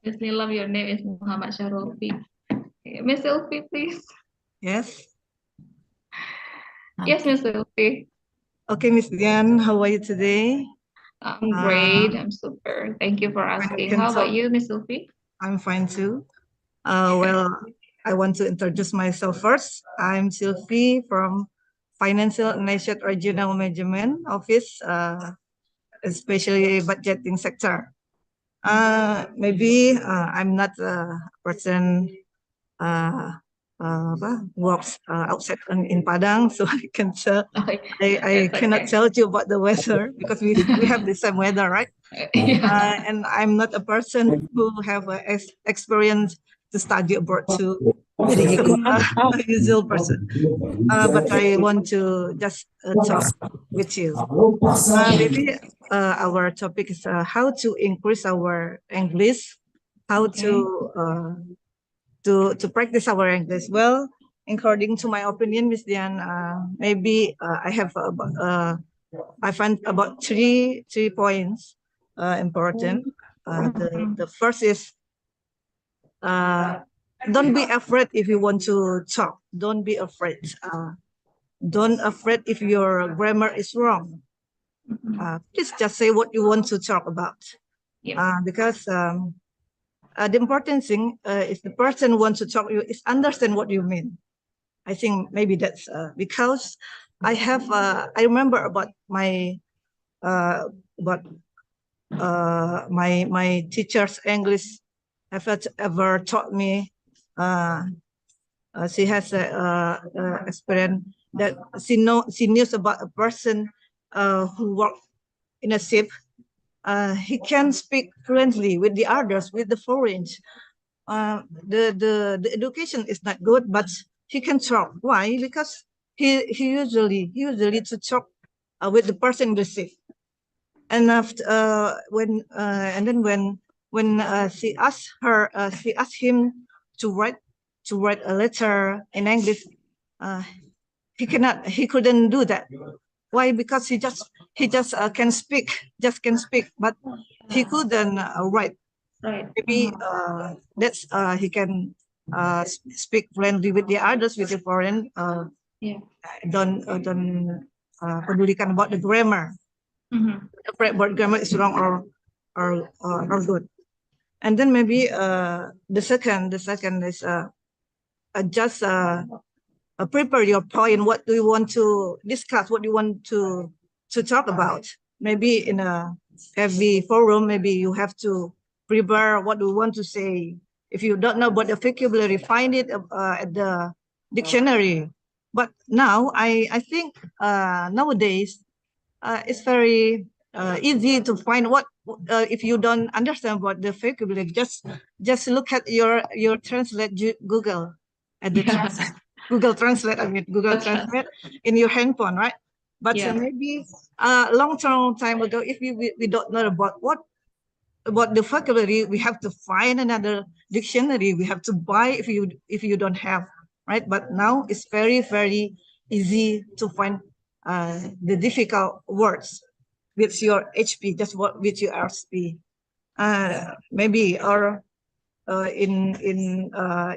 Bismillah, your name is Muhammad Sharofi. Okay, Miss Sylvie, please. Yes. Yes, Miss Sylvie. Okay, Miss Dian, how are you today? I'm great. I'm super. Thank you for asking. can How about talk. you, Miss Sylvie? I'm fine too. Well, I want to introduce myself first. I'm Sylvie from Financial and Asset Regional Management Office, especially budgeting sector. Maybe I'm not a person works outside in Padang, so I can tell. I cannot tell you about the weather because we have the same weather, right? And I'm not a person who have experience to study abroad too. So, a usual person. But I want to just talk with you. Maybe our topic is how to increase our English, how to practice our English. Well, according to my opinion, Miss Dian, maybe I find about three points important. The first is don't be afraid if you want to talk. Don't be afraid. Don't afraid if your grammar is wrong. Please just say what you want to talk about. Because the important thing is the person wants to talk to you is understand what you mean. I think maybe that's because I remember about my my teacher's English ever taught me. She has experience that she knows about a person who worked in a ship. He can speak fluently with the others, with the foreigners. The education is not good, but he can talk. Why? Because he usually to talk with the person in the ship. And after when she asked him to write a letter in English, he couldn't do that. Why? Because he just can speak, but he couldn't write. Right. Maybe that's he can speak friendly with the others, with the foreign. Don't pedulikan about the grammar. About grammar is wrong or good. And then maybe the second is just prepare your point. What do you want to discuss? What do you want to talk about? Maybe in a heavy forum, maybe you have to prepare what you want to say. If you don't know about the vocabulary, find it at the dictionary. But now I think nowadays it's very easy to find what if you don't understand what the vocabulary, just look at your translate Google at the Google Translate. I mean Google Translate in your handphone, right? But maybe a long time ago, if we don't know about the vocabulary, we have to find another dictionary. We have to buy if you don't have, right? But now it's very easy to find the difficult words with your HP, just what with your RSP. Maybe or in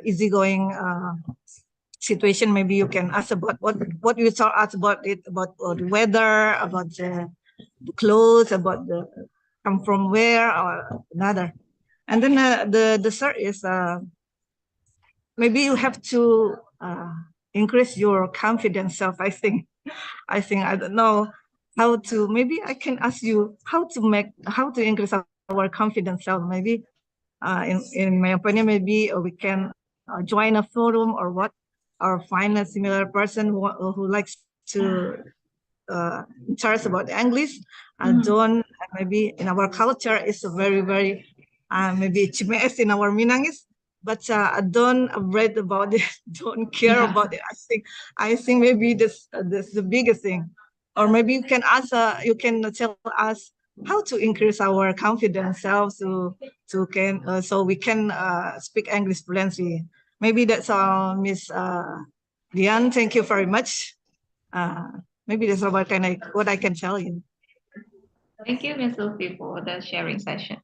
easygoing situation, maybe you can ask about what you saw ask about it, about the weather, about the clothes, about the come from where or another. And then the third is maybe you have to increase your confidence self. I think I don't know how to. Maybe I can ask you how to increase our confidence self. Maybe in my opinion, maybe we can join a forum or what, or find a similar person who likes to interest about English. Don't maybe in our culture is a very maybe CMS in our Minangis, but I don't read about it, don't care about it. I think maybe this the biggest thing, or maybe you can ask you can tell us how to increase our confidence self so we can speak English fluently. Maybe that's all, Miss Diane. Thank you very much. Maybe that's what I can tell you. Thank you, Ms. Lucy, for the sharing session.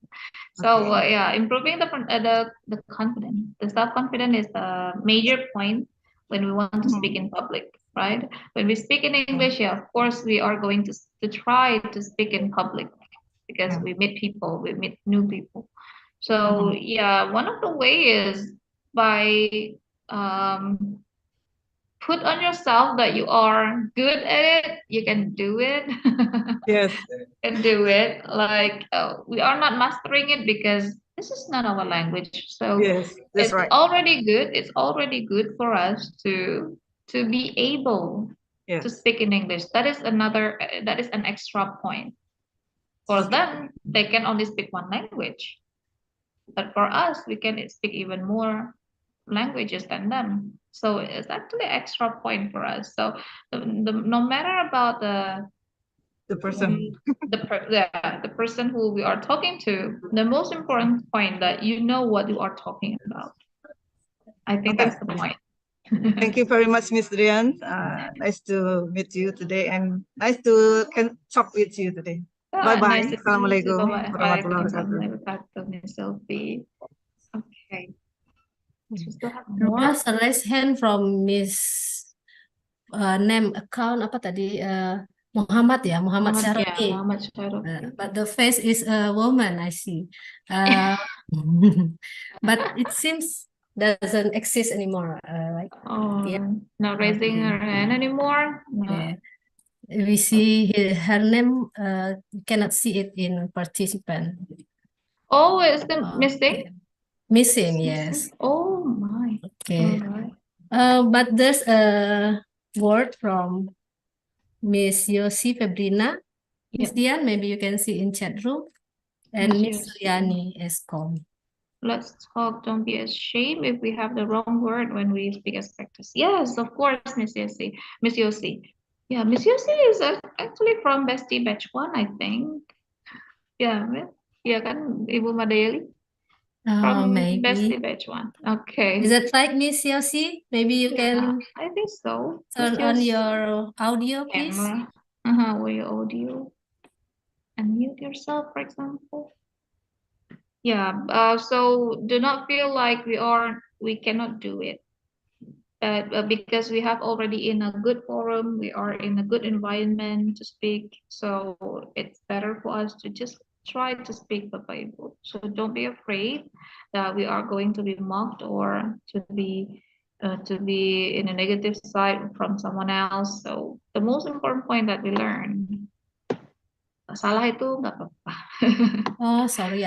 So yeah, improving the confidence, the self-confidence is a major point when we want to speak in public, right? When we speak in English, yeah, of course, we are going to try to speak in public because we meet people, we meet new people. So yeah, one of the ways is by put on yourself that you are good at it, you can do it. Yes. Can do it. Like we are not mastering it because this is not our language. So yes, that's it's right. already good. It's already good for us to be able to speak in English. That is an extra point. For them, they can only speak one language. But for us, we can speak even more languages than them. So it's actually extra point for us. So no matter about the person, the person who we are talking to, the most important point that you know what you are talking about. I think that's the point. Thank you very much, Miss Rian. Nice to meet you today, and nice to can talk with you today. Bye bye. Nice to meet you. Assalamualaikum warahmatullahi Waalaikumsalam, Miss Sophie. Okay. There was a raised hand from Miss name account apa tadi Muhammad ya, Muhammad Syaroni. Muhammad Syaroni. But the face is a woman, I see. But it seems doesn't exist anymore. Right? Not raising her hand anymore. No. Yeah. We see her name. Cannot see it in participant. Oh, is it missing? Missing, yes. Oh my. Okay. Right. But there's a word from Miss Yosi Febrina. Miss Dian, maybe you can see in chat room. And Miss Suryani Eskom. Let's talk. Don't be ashamed if we have the wrong word when we speak as practice. Yes, of course, Miss Yosi. Miss Yosi. Yeah, Miss Yosi is actually from BESTIE Batch 1, I think. Yeah, yeah, kan Ibu Madayali? From Maybe. BESTIE Batch 1. Okay. Is that right, Miss Yosi? Maybe you can I think so. turn on your audio, please. Or your audio. And mute yourself, for example. Yeah, so do not feel like we cannot do it. Because we have already in a good forum, we are in a good environment to speak. So it's better for us to just try to speak the Bible. So don't be afraid that we are going to be mocked or to be in a negative side from someone else. So the most important point that we learn, salah itu nggak apa-apa. Oh, sorry,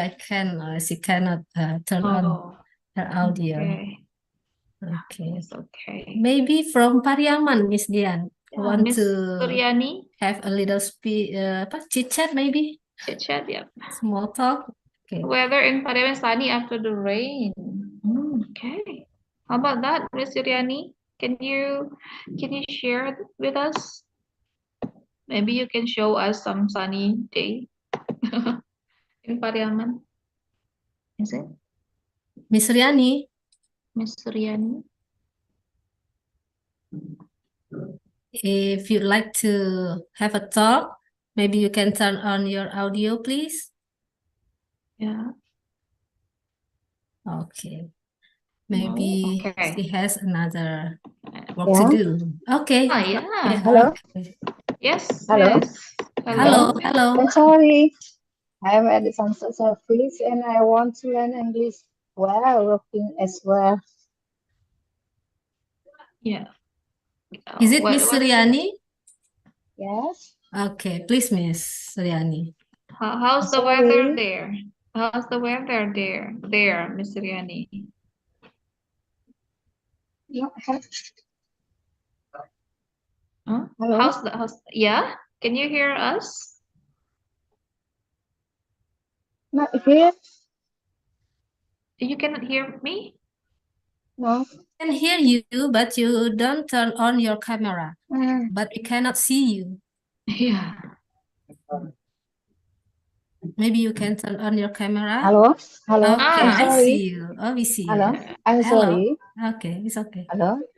she cannot turn on her audio. Okay. It's okay. Maybe from Pariaman, Miss Dian. Yeah, Want Miss to Suryani? have a little chit chat, maybe? Chit chat, yeah. Small talk. Okay. Weather in Pariaman sunny after the rain. Okay. How about that, Miss Suryani? Can you share with us? Maybe you can show us some sunny day in Pariaman. Is it? Miss Riani, Miss Suryani? if you'd like to have a talk, maybe you can turn on your audio, please. Yeah. Okay. Maybe Okay. she has another work Yeah. to do. Okay. Ah, yeah. Hello. Okay. Yes, Hello. yes. Hello, Hello. hello. I'm sorry. I'm at the Sunset Service and I want to learn English while working as well. Yeah. Is it Miss What? Suryani? Yes. Okay, please, Miss Suryani. How's the Sorry. weather there? How's the weather there? There, Miss Suryani. No, Huh? Hello. How's yeah? Can you hear us? Not here. You cannot hear me? No. I can hear you, but you don't turn on your camera. Mm. But we cannot see you. Yeah. Maybe you can turn on your camera. Hello. Hello. Okay, I'm Ah. I sorry. see you. Oh, we see you. Hello. I'm Hello. sorry. Okay, it's okay. Hello. I'm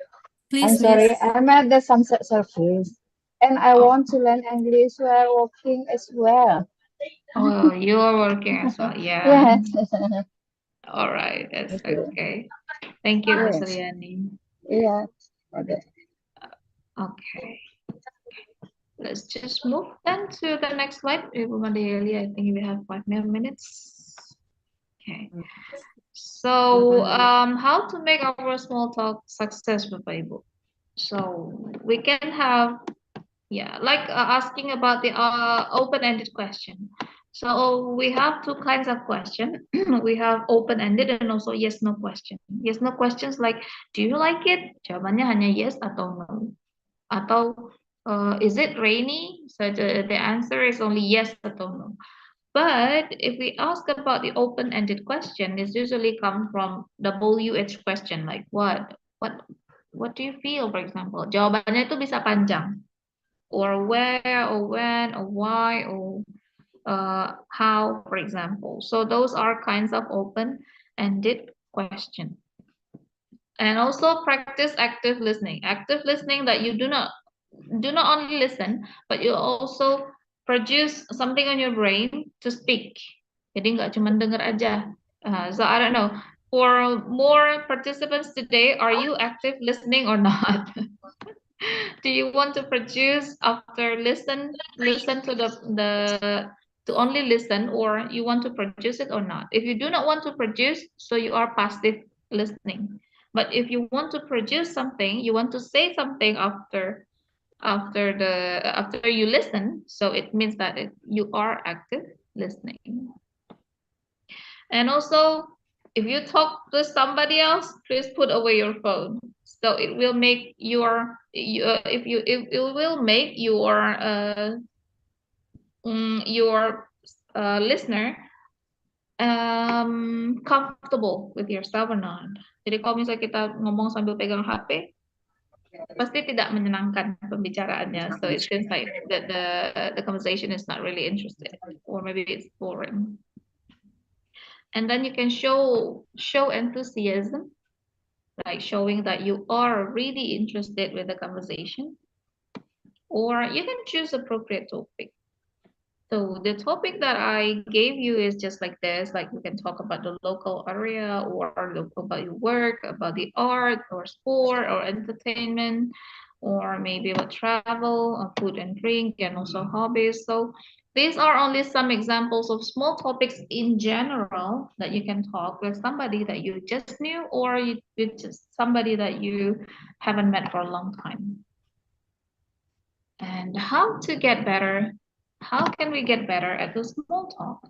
Please, sorry. Miss. I'm at the Sunset Service and I Oh. want to learn English while working as well. Oh, you're working as well. Yeah. Yes. All right. That's Thank you. okay. Thank you, Miss Yes. Suryani. Yeah. Okay. Okay. Let's just move then to the next slide. Everybody early, I think we have 5 more minutes. Okay. So, how to make our small talk successful, Bapak Ibu? So we can have, yeah, like asking about the open-ended question. So we have two kinds of question. We have open-ended and also yes/no question. Yes/no questions like, do you like it? Jawabannya hanya yes atau no. Atau is it rainy? So the answer is only yes atau no. But if we ask about the open-ended question, it usually comes from WH question like what do you feel, for example. Jawabannya itu bisa panjang. Or where, or when, or why, or how, for example. So those are kinds of open-ended question. And also practice active listening. Active listening that you do not only listen, but you also produce something on your brain to speak. Jadi nggak cuma dengar aja. So I don't know. For more participants today, are you active listening or not? Do you want to produce after listen to to only listen, or you want to produce it or not? If you do not want to produce, so you are passive listening. But if you want to produce something, you want to say something after you listen, so it means that you are active listening. And also, if you talk to somebody else, please put away your phone. So it will make your it will make your listener comfortable with yourself or not. Jadi kalau misalnya kita ngomong sambil pegang HP, pasti tidak menyenangkan pembicaraannya. So it seems like that the conversation is not really interested, or maybe it's boring. And then you can show enthusiasm, like showing that you are really interested with the conversation, or you can choose appropriate topic. So the topic that I gave you is just like this, like we can talk about the local area or about your work, about the art or sport or entertainment, or maybe about travel, or food and drink, and also hobbies. So these are only some examples of small topics in general that you can talk with somebody that you just knew, or with just somebody that you haven't met for a long time. And how to get better? How can we get better at the small talk?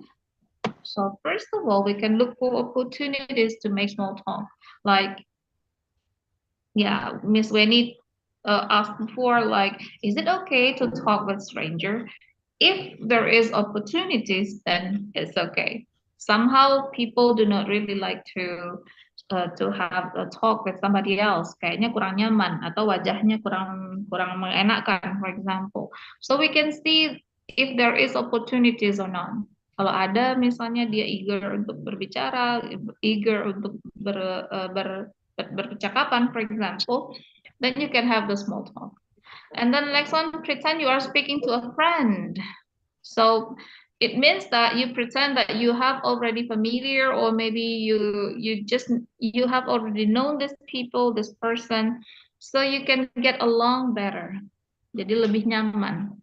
So first of all, we can look for opportunities to make small talk. Like, yeah, Miss Winnie asked before, like, is it okay to talk with stranger? if there is opportunities, then it's okay. Somehow people do not really like to have a talk with somebody else. Kayaknya kurang nyaman atau wajahnya kurang kurang mengenakan, for example. So we can see if there is opportunities or not. Kalau ada misalnya dia eager untuk berbicara, eager untuk bercakapan, for example, then you can have the small talk. And then next one, pretend you are speaking to a friend. So it means that you pretend that you have already familiar, or maybe you have already known this people, this person, so you can get along better. Jadi lebih nyaman.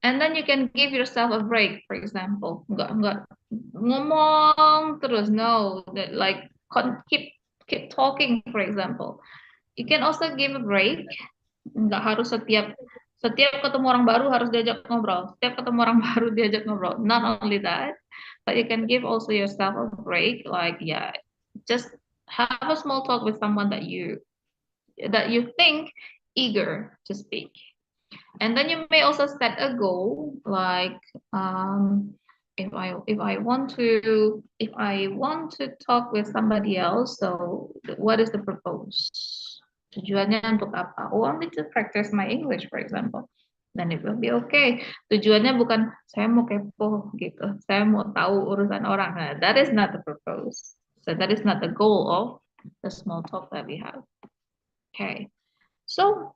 And then you can give yourself a break, for example. Nggak ngomong terus, no, that like keep talking, for example. You can also give a break. Nggak harus setiap ketemu orang baru harus diajak ngobrol. Setiap ketemu orang baru diajak ngobrol. Not only that, but you can give also yourself a break. Like, yeah, just have a small talk with someone that you think eager to speak. And then you may also set a goal, like if I want to talk with somebody else, so what is the purpose? Tujuannya untuk apa? Oh, I need to practice my English, for example. Then it will be okay. Tujuannya bukan saya mau kepo gitu, saya mau tahu urusan orang. Nah, that is not the purpose. So that is not the goal of the small talk that we have. Okay. So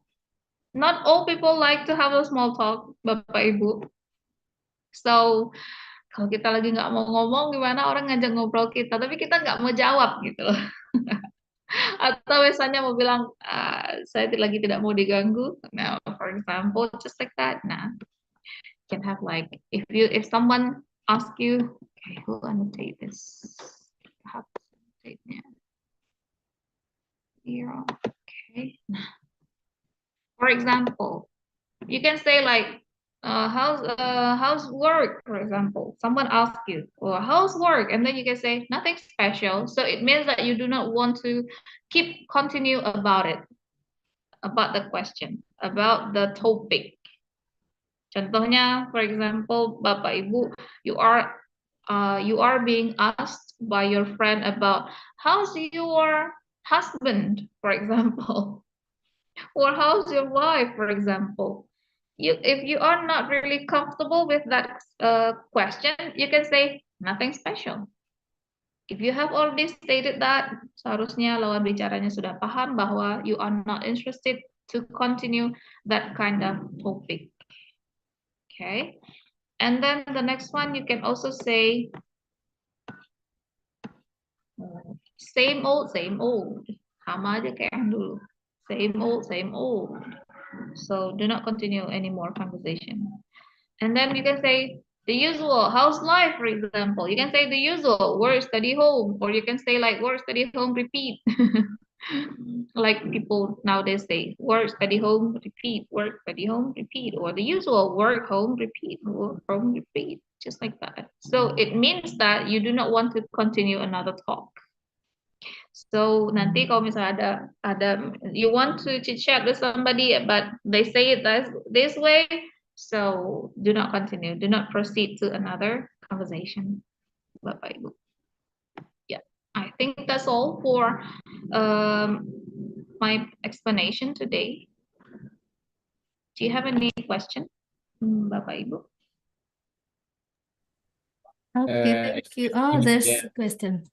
not all people like to have a small talk, Bapak Ibu. So kalau kita lagi nggak mau ngomong, gimana orang ngajak ngobrol kita, tapi kita nggak mau jawab gitu loh. Atau misalnya mau bilang, saya lagi tidak mau diganggu. Now, for example, just like that. Nah, you can have like, if someone ask you, okay, who annotate this? How to annotate-nya? Here, okay. For example, you can say like, how's work, for example. Someone asks you, well, how's work? And then you can say nothing special. So it means that you do not want to continue about it, about the question, about the topic. Contohnya, for example, Bapak Ibu, you are being asked by your friend about how's your husband, for example, or how's your wife, for example. If you are not really comfortable with that question, you can say nothing special. If you have already stated that, seharusnya lawan bicaranya sudah paham bahwa you are not interested to continue that kind of topic. Okay. And then the next one, you can also say same old, sama aja kayak yang dulu. Same old. So do not continue any more conversation. And then you can say the usual, how's life, for example. You can say the usual, work, study, home. Or you can say like work, study, home, repeat. Like people nowadays say work, study, home, repeat, work, study, home, repeat. Or the usual, work, home, repeat, work, home, repeat. Just like that. So it means that you do not want to continue another talk. So nanti kalau misalnya ada you want to chit chat with somebody but they say it this way, so do not continue, do not proceed to another conversation, Bapak Ibu. Yeah, I think that's all for my explanation today. Do you have any question, Bapak Ibu? Okay, thank you. Oh, there's a question.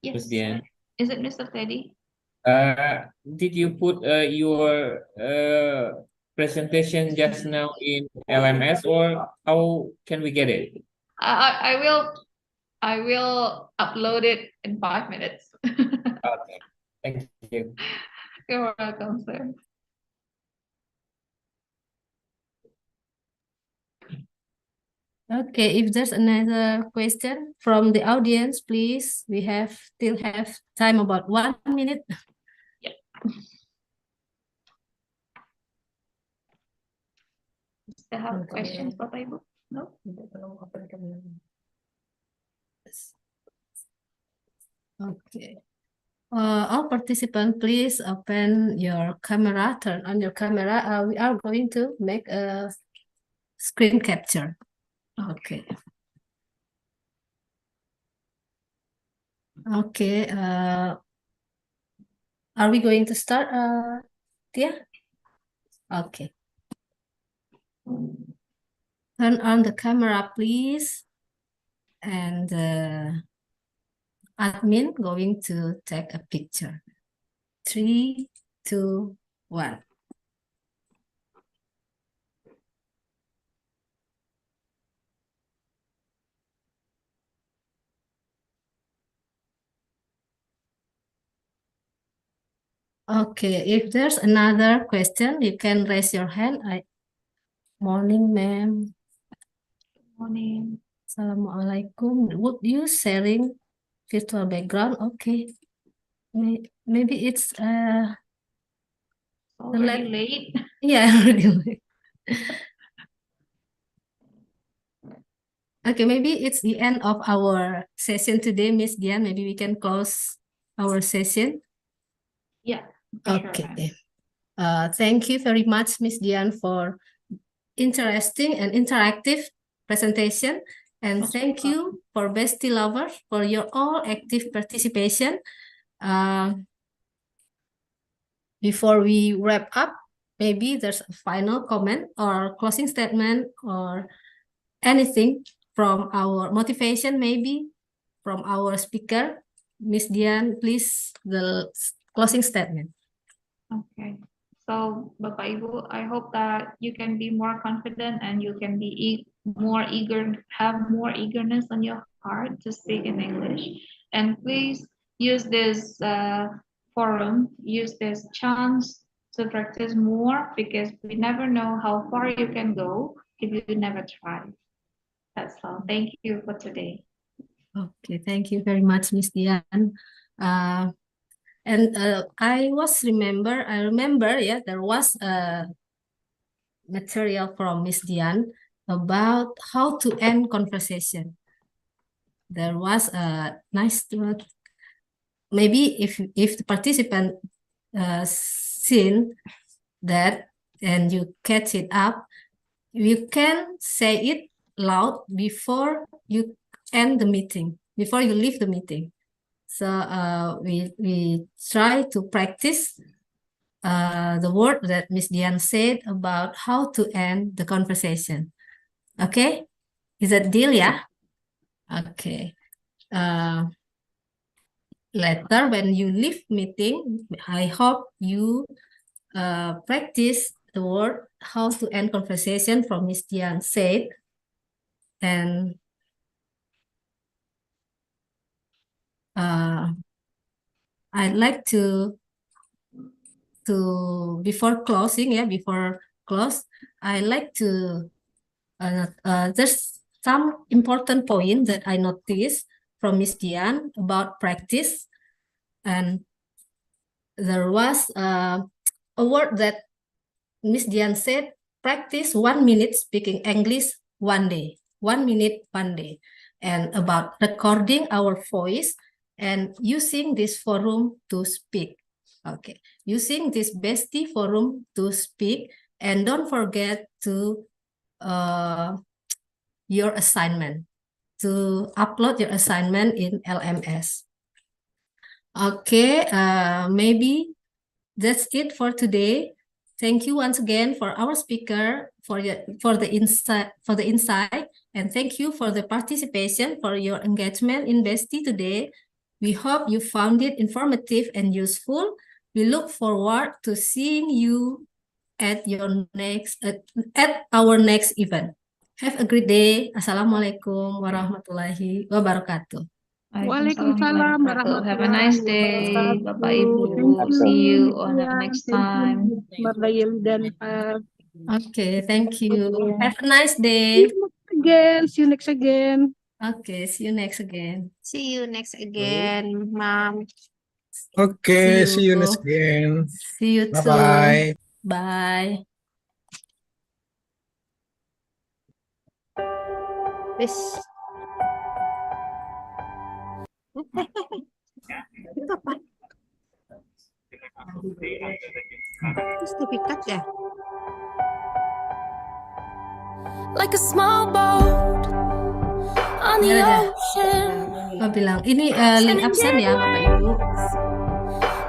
Yes. Dian. Is it Mr. Teddy? Did you put your presentation just now in LMS, or how can we get it? I will upload it in 5 minutes. Okay, thank you. You're welcome, sir. Okay, if there's another question from the audience, please. We still have time, about 1 minute. Yeah. Still have questions, Bapak Ibu? No? Okay. All participants, please open your camera, turn on your camera. We are going to make a screen capture. Okay. Okay. Are we going to start, Tia? Okay. Turn on the camera, please. And admin going to take a picture. 3, 2, 1. Okay, if there's another question, you can raise your hand. Morning, ma'am. Morning. Assalamualaikum. Would you sharing virtual background? Okay. Maybe it's Already late. Yeah, already late. Okay, maybe it's the end of our session today, Miss Dian. Maybe we can close our session. Yeah. Okay. Thank you very much, Miss Dian, for interesting and interactive presentation. And thank you for Bestie Lovers for your all active participation. Before we wrap up, maybe there's a final comment or closing statement or anything from our motivation, maybe from our speaker. Miss Dian, please, the closing statement. Okay. So, Bapak Ibu, I hope that you can be more confident and you can be more eager, have more eagerness on your heart to speak in English. And please use this forum, use this chance to practice more because we never know how far you can go if you never try. That's all. Thank you for today. Okay, thank you very much, Miss Dian. And I remember, yeah, there was a material from Miss Dian about how to end conversation. There was a nice, maybe if the participant seen that and you catch it up, you can say it loud before you end the meeting, before you leave the meeting. So we try to practice the word that Miss Dian said about how to end the conversation. Okay, is that deal? Yeah. Okay. Later, when you leave meeting, I hope you practice the word how to end conversation from Miss Dian said, and I'd like to before closing, before close, I like to there's some important point that I noticed from Miss Dian about practice, and there was a word that Miss Dian said, practice 1 minute speaking English one day, 1 minute one day, and about recording our voice and using this forum to speak. Okay, using this Bestie forum to speak, and don't forget to your assignment, to upload your assignment in LMS. Okay, maybe that's it for today. Thank you once again for our speaker for the insight, and thank you for the participation, for your engagement in Bestie today. We hope you found it informative and useful. We look forward to seeing you at our next event. Have a great day. Assalamualaikum warahmatullahi wabarakatuh. Waalaikumsalam warahmatullahi wabarakatuh. Have a nice day, Bapak Ibu. Thank you. See you on the Yeah, next thank time. you, Mardayel dan Okay, thank you. Have a nice See day. you next again. See you next again. Okay, see you next again. See you next again, Mom. Okay, see you next again. See you too. Bye-bye. Bye. Wis. Itu apa? Sertifikat ya? like a small boat on the ocean. Bilang ini link absen ya Bapak Ibu.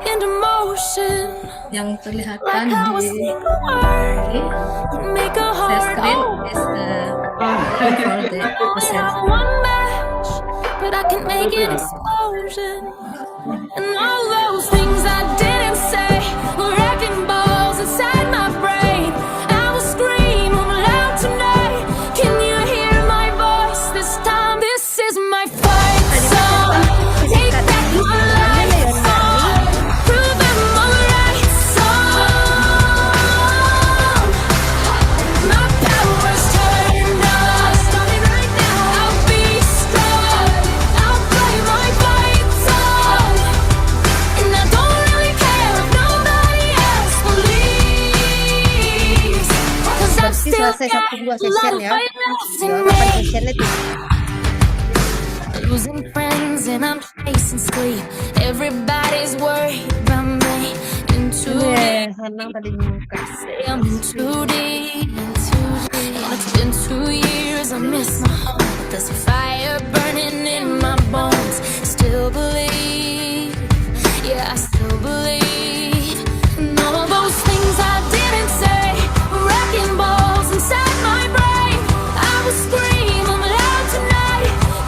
Into motion. Yang terlihatkan di share screen is for the absen. But I can make an explosion. And all those things I didn't say were wrecking balls inside my brain. I will scream loud tonight. Can you hear my voice this time? This is my fight song. Take back my life song. Prove I'm alright song. My power's turned on. Starting right now. I'll be strong. I'll play my fight song. And I don't really care if nobody else believes. 'Cause I've Berarti still selesai got 1-2 a lot session of ya. fight left in 8 me. sessionnya tuh. Losing friends and I'm chasing sleep. Everybody's worried about me. Into Ini senang tadi muka. I'm in too deep. And it's been 2 years. I miss my home. There's a fire burning in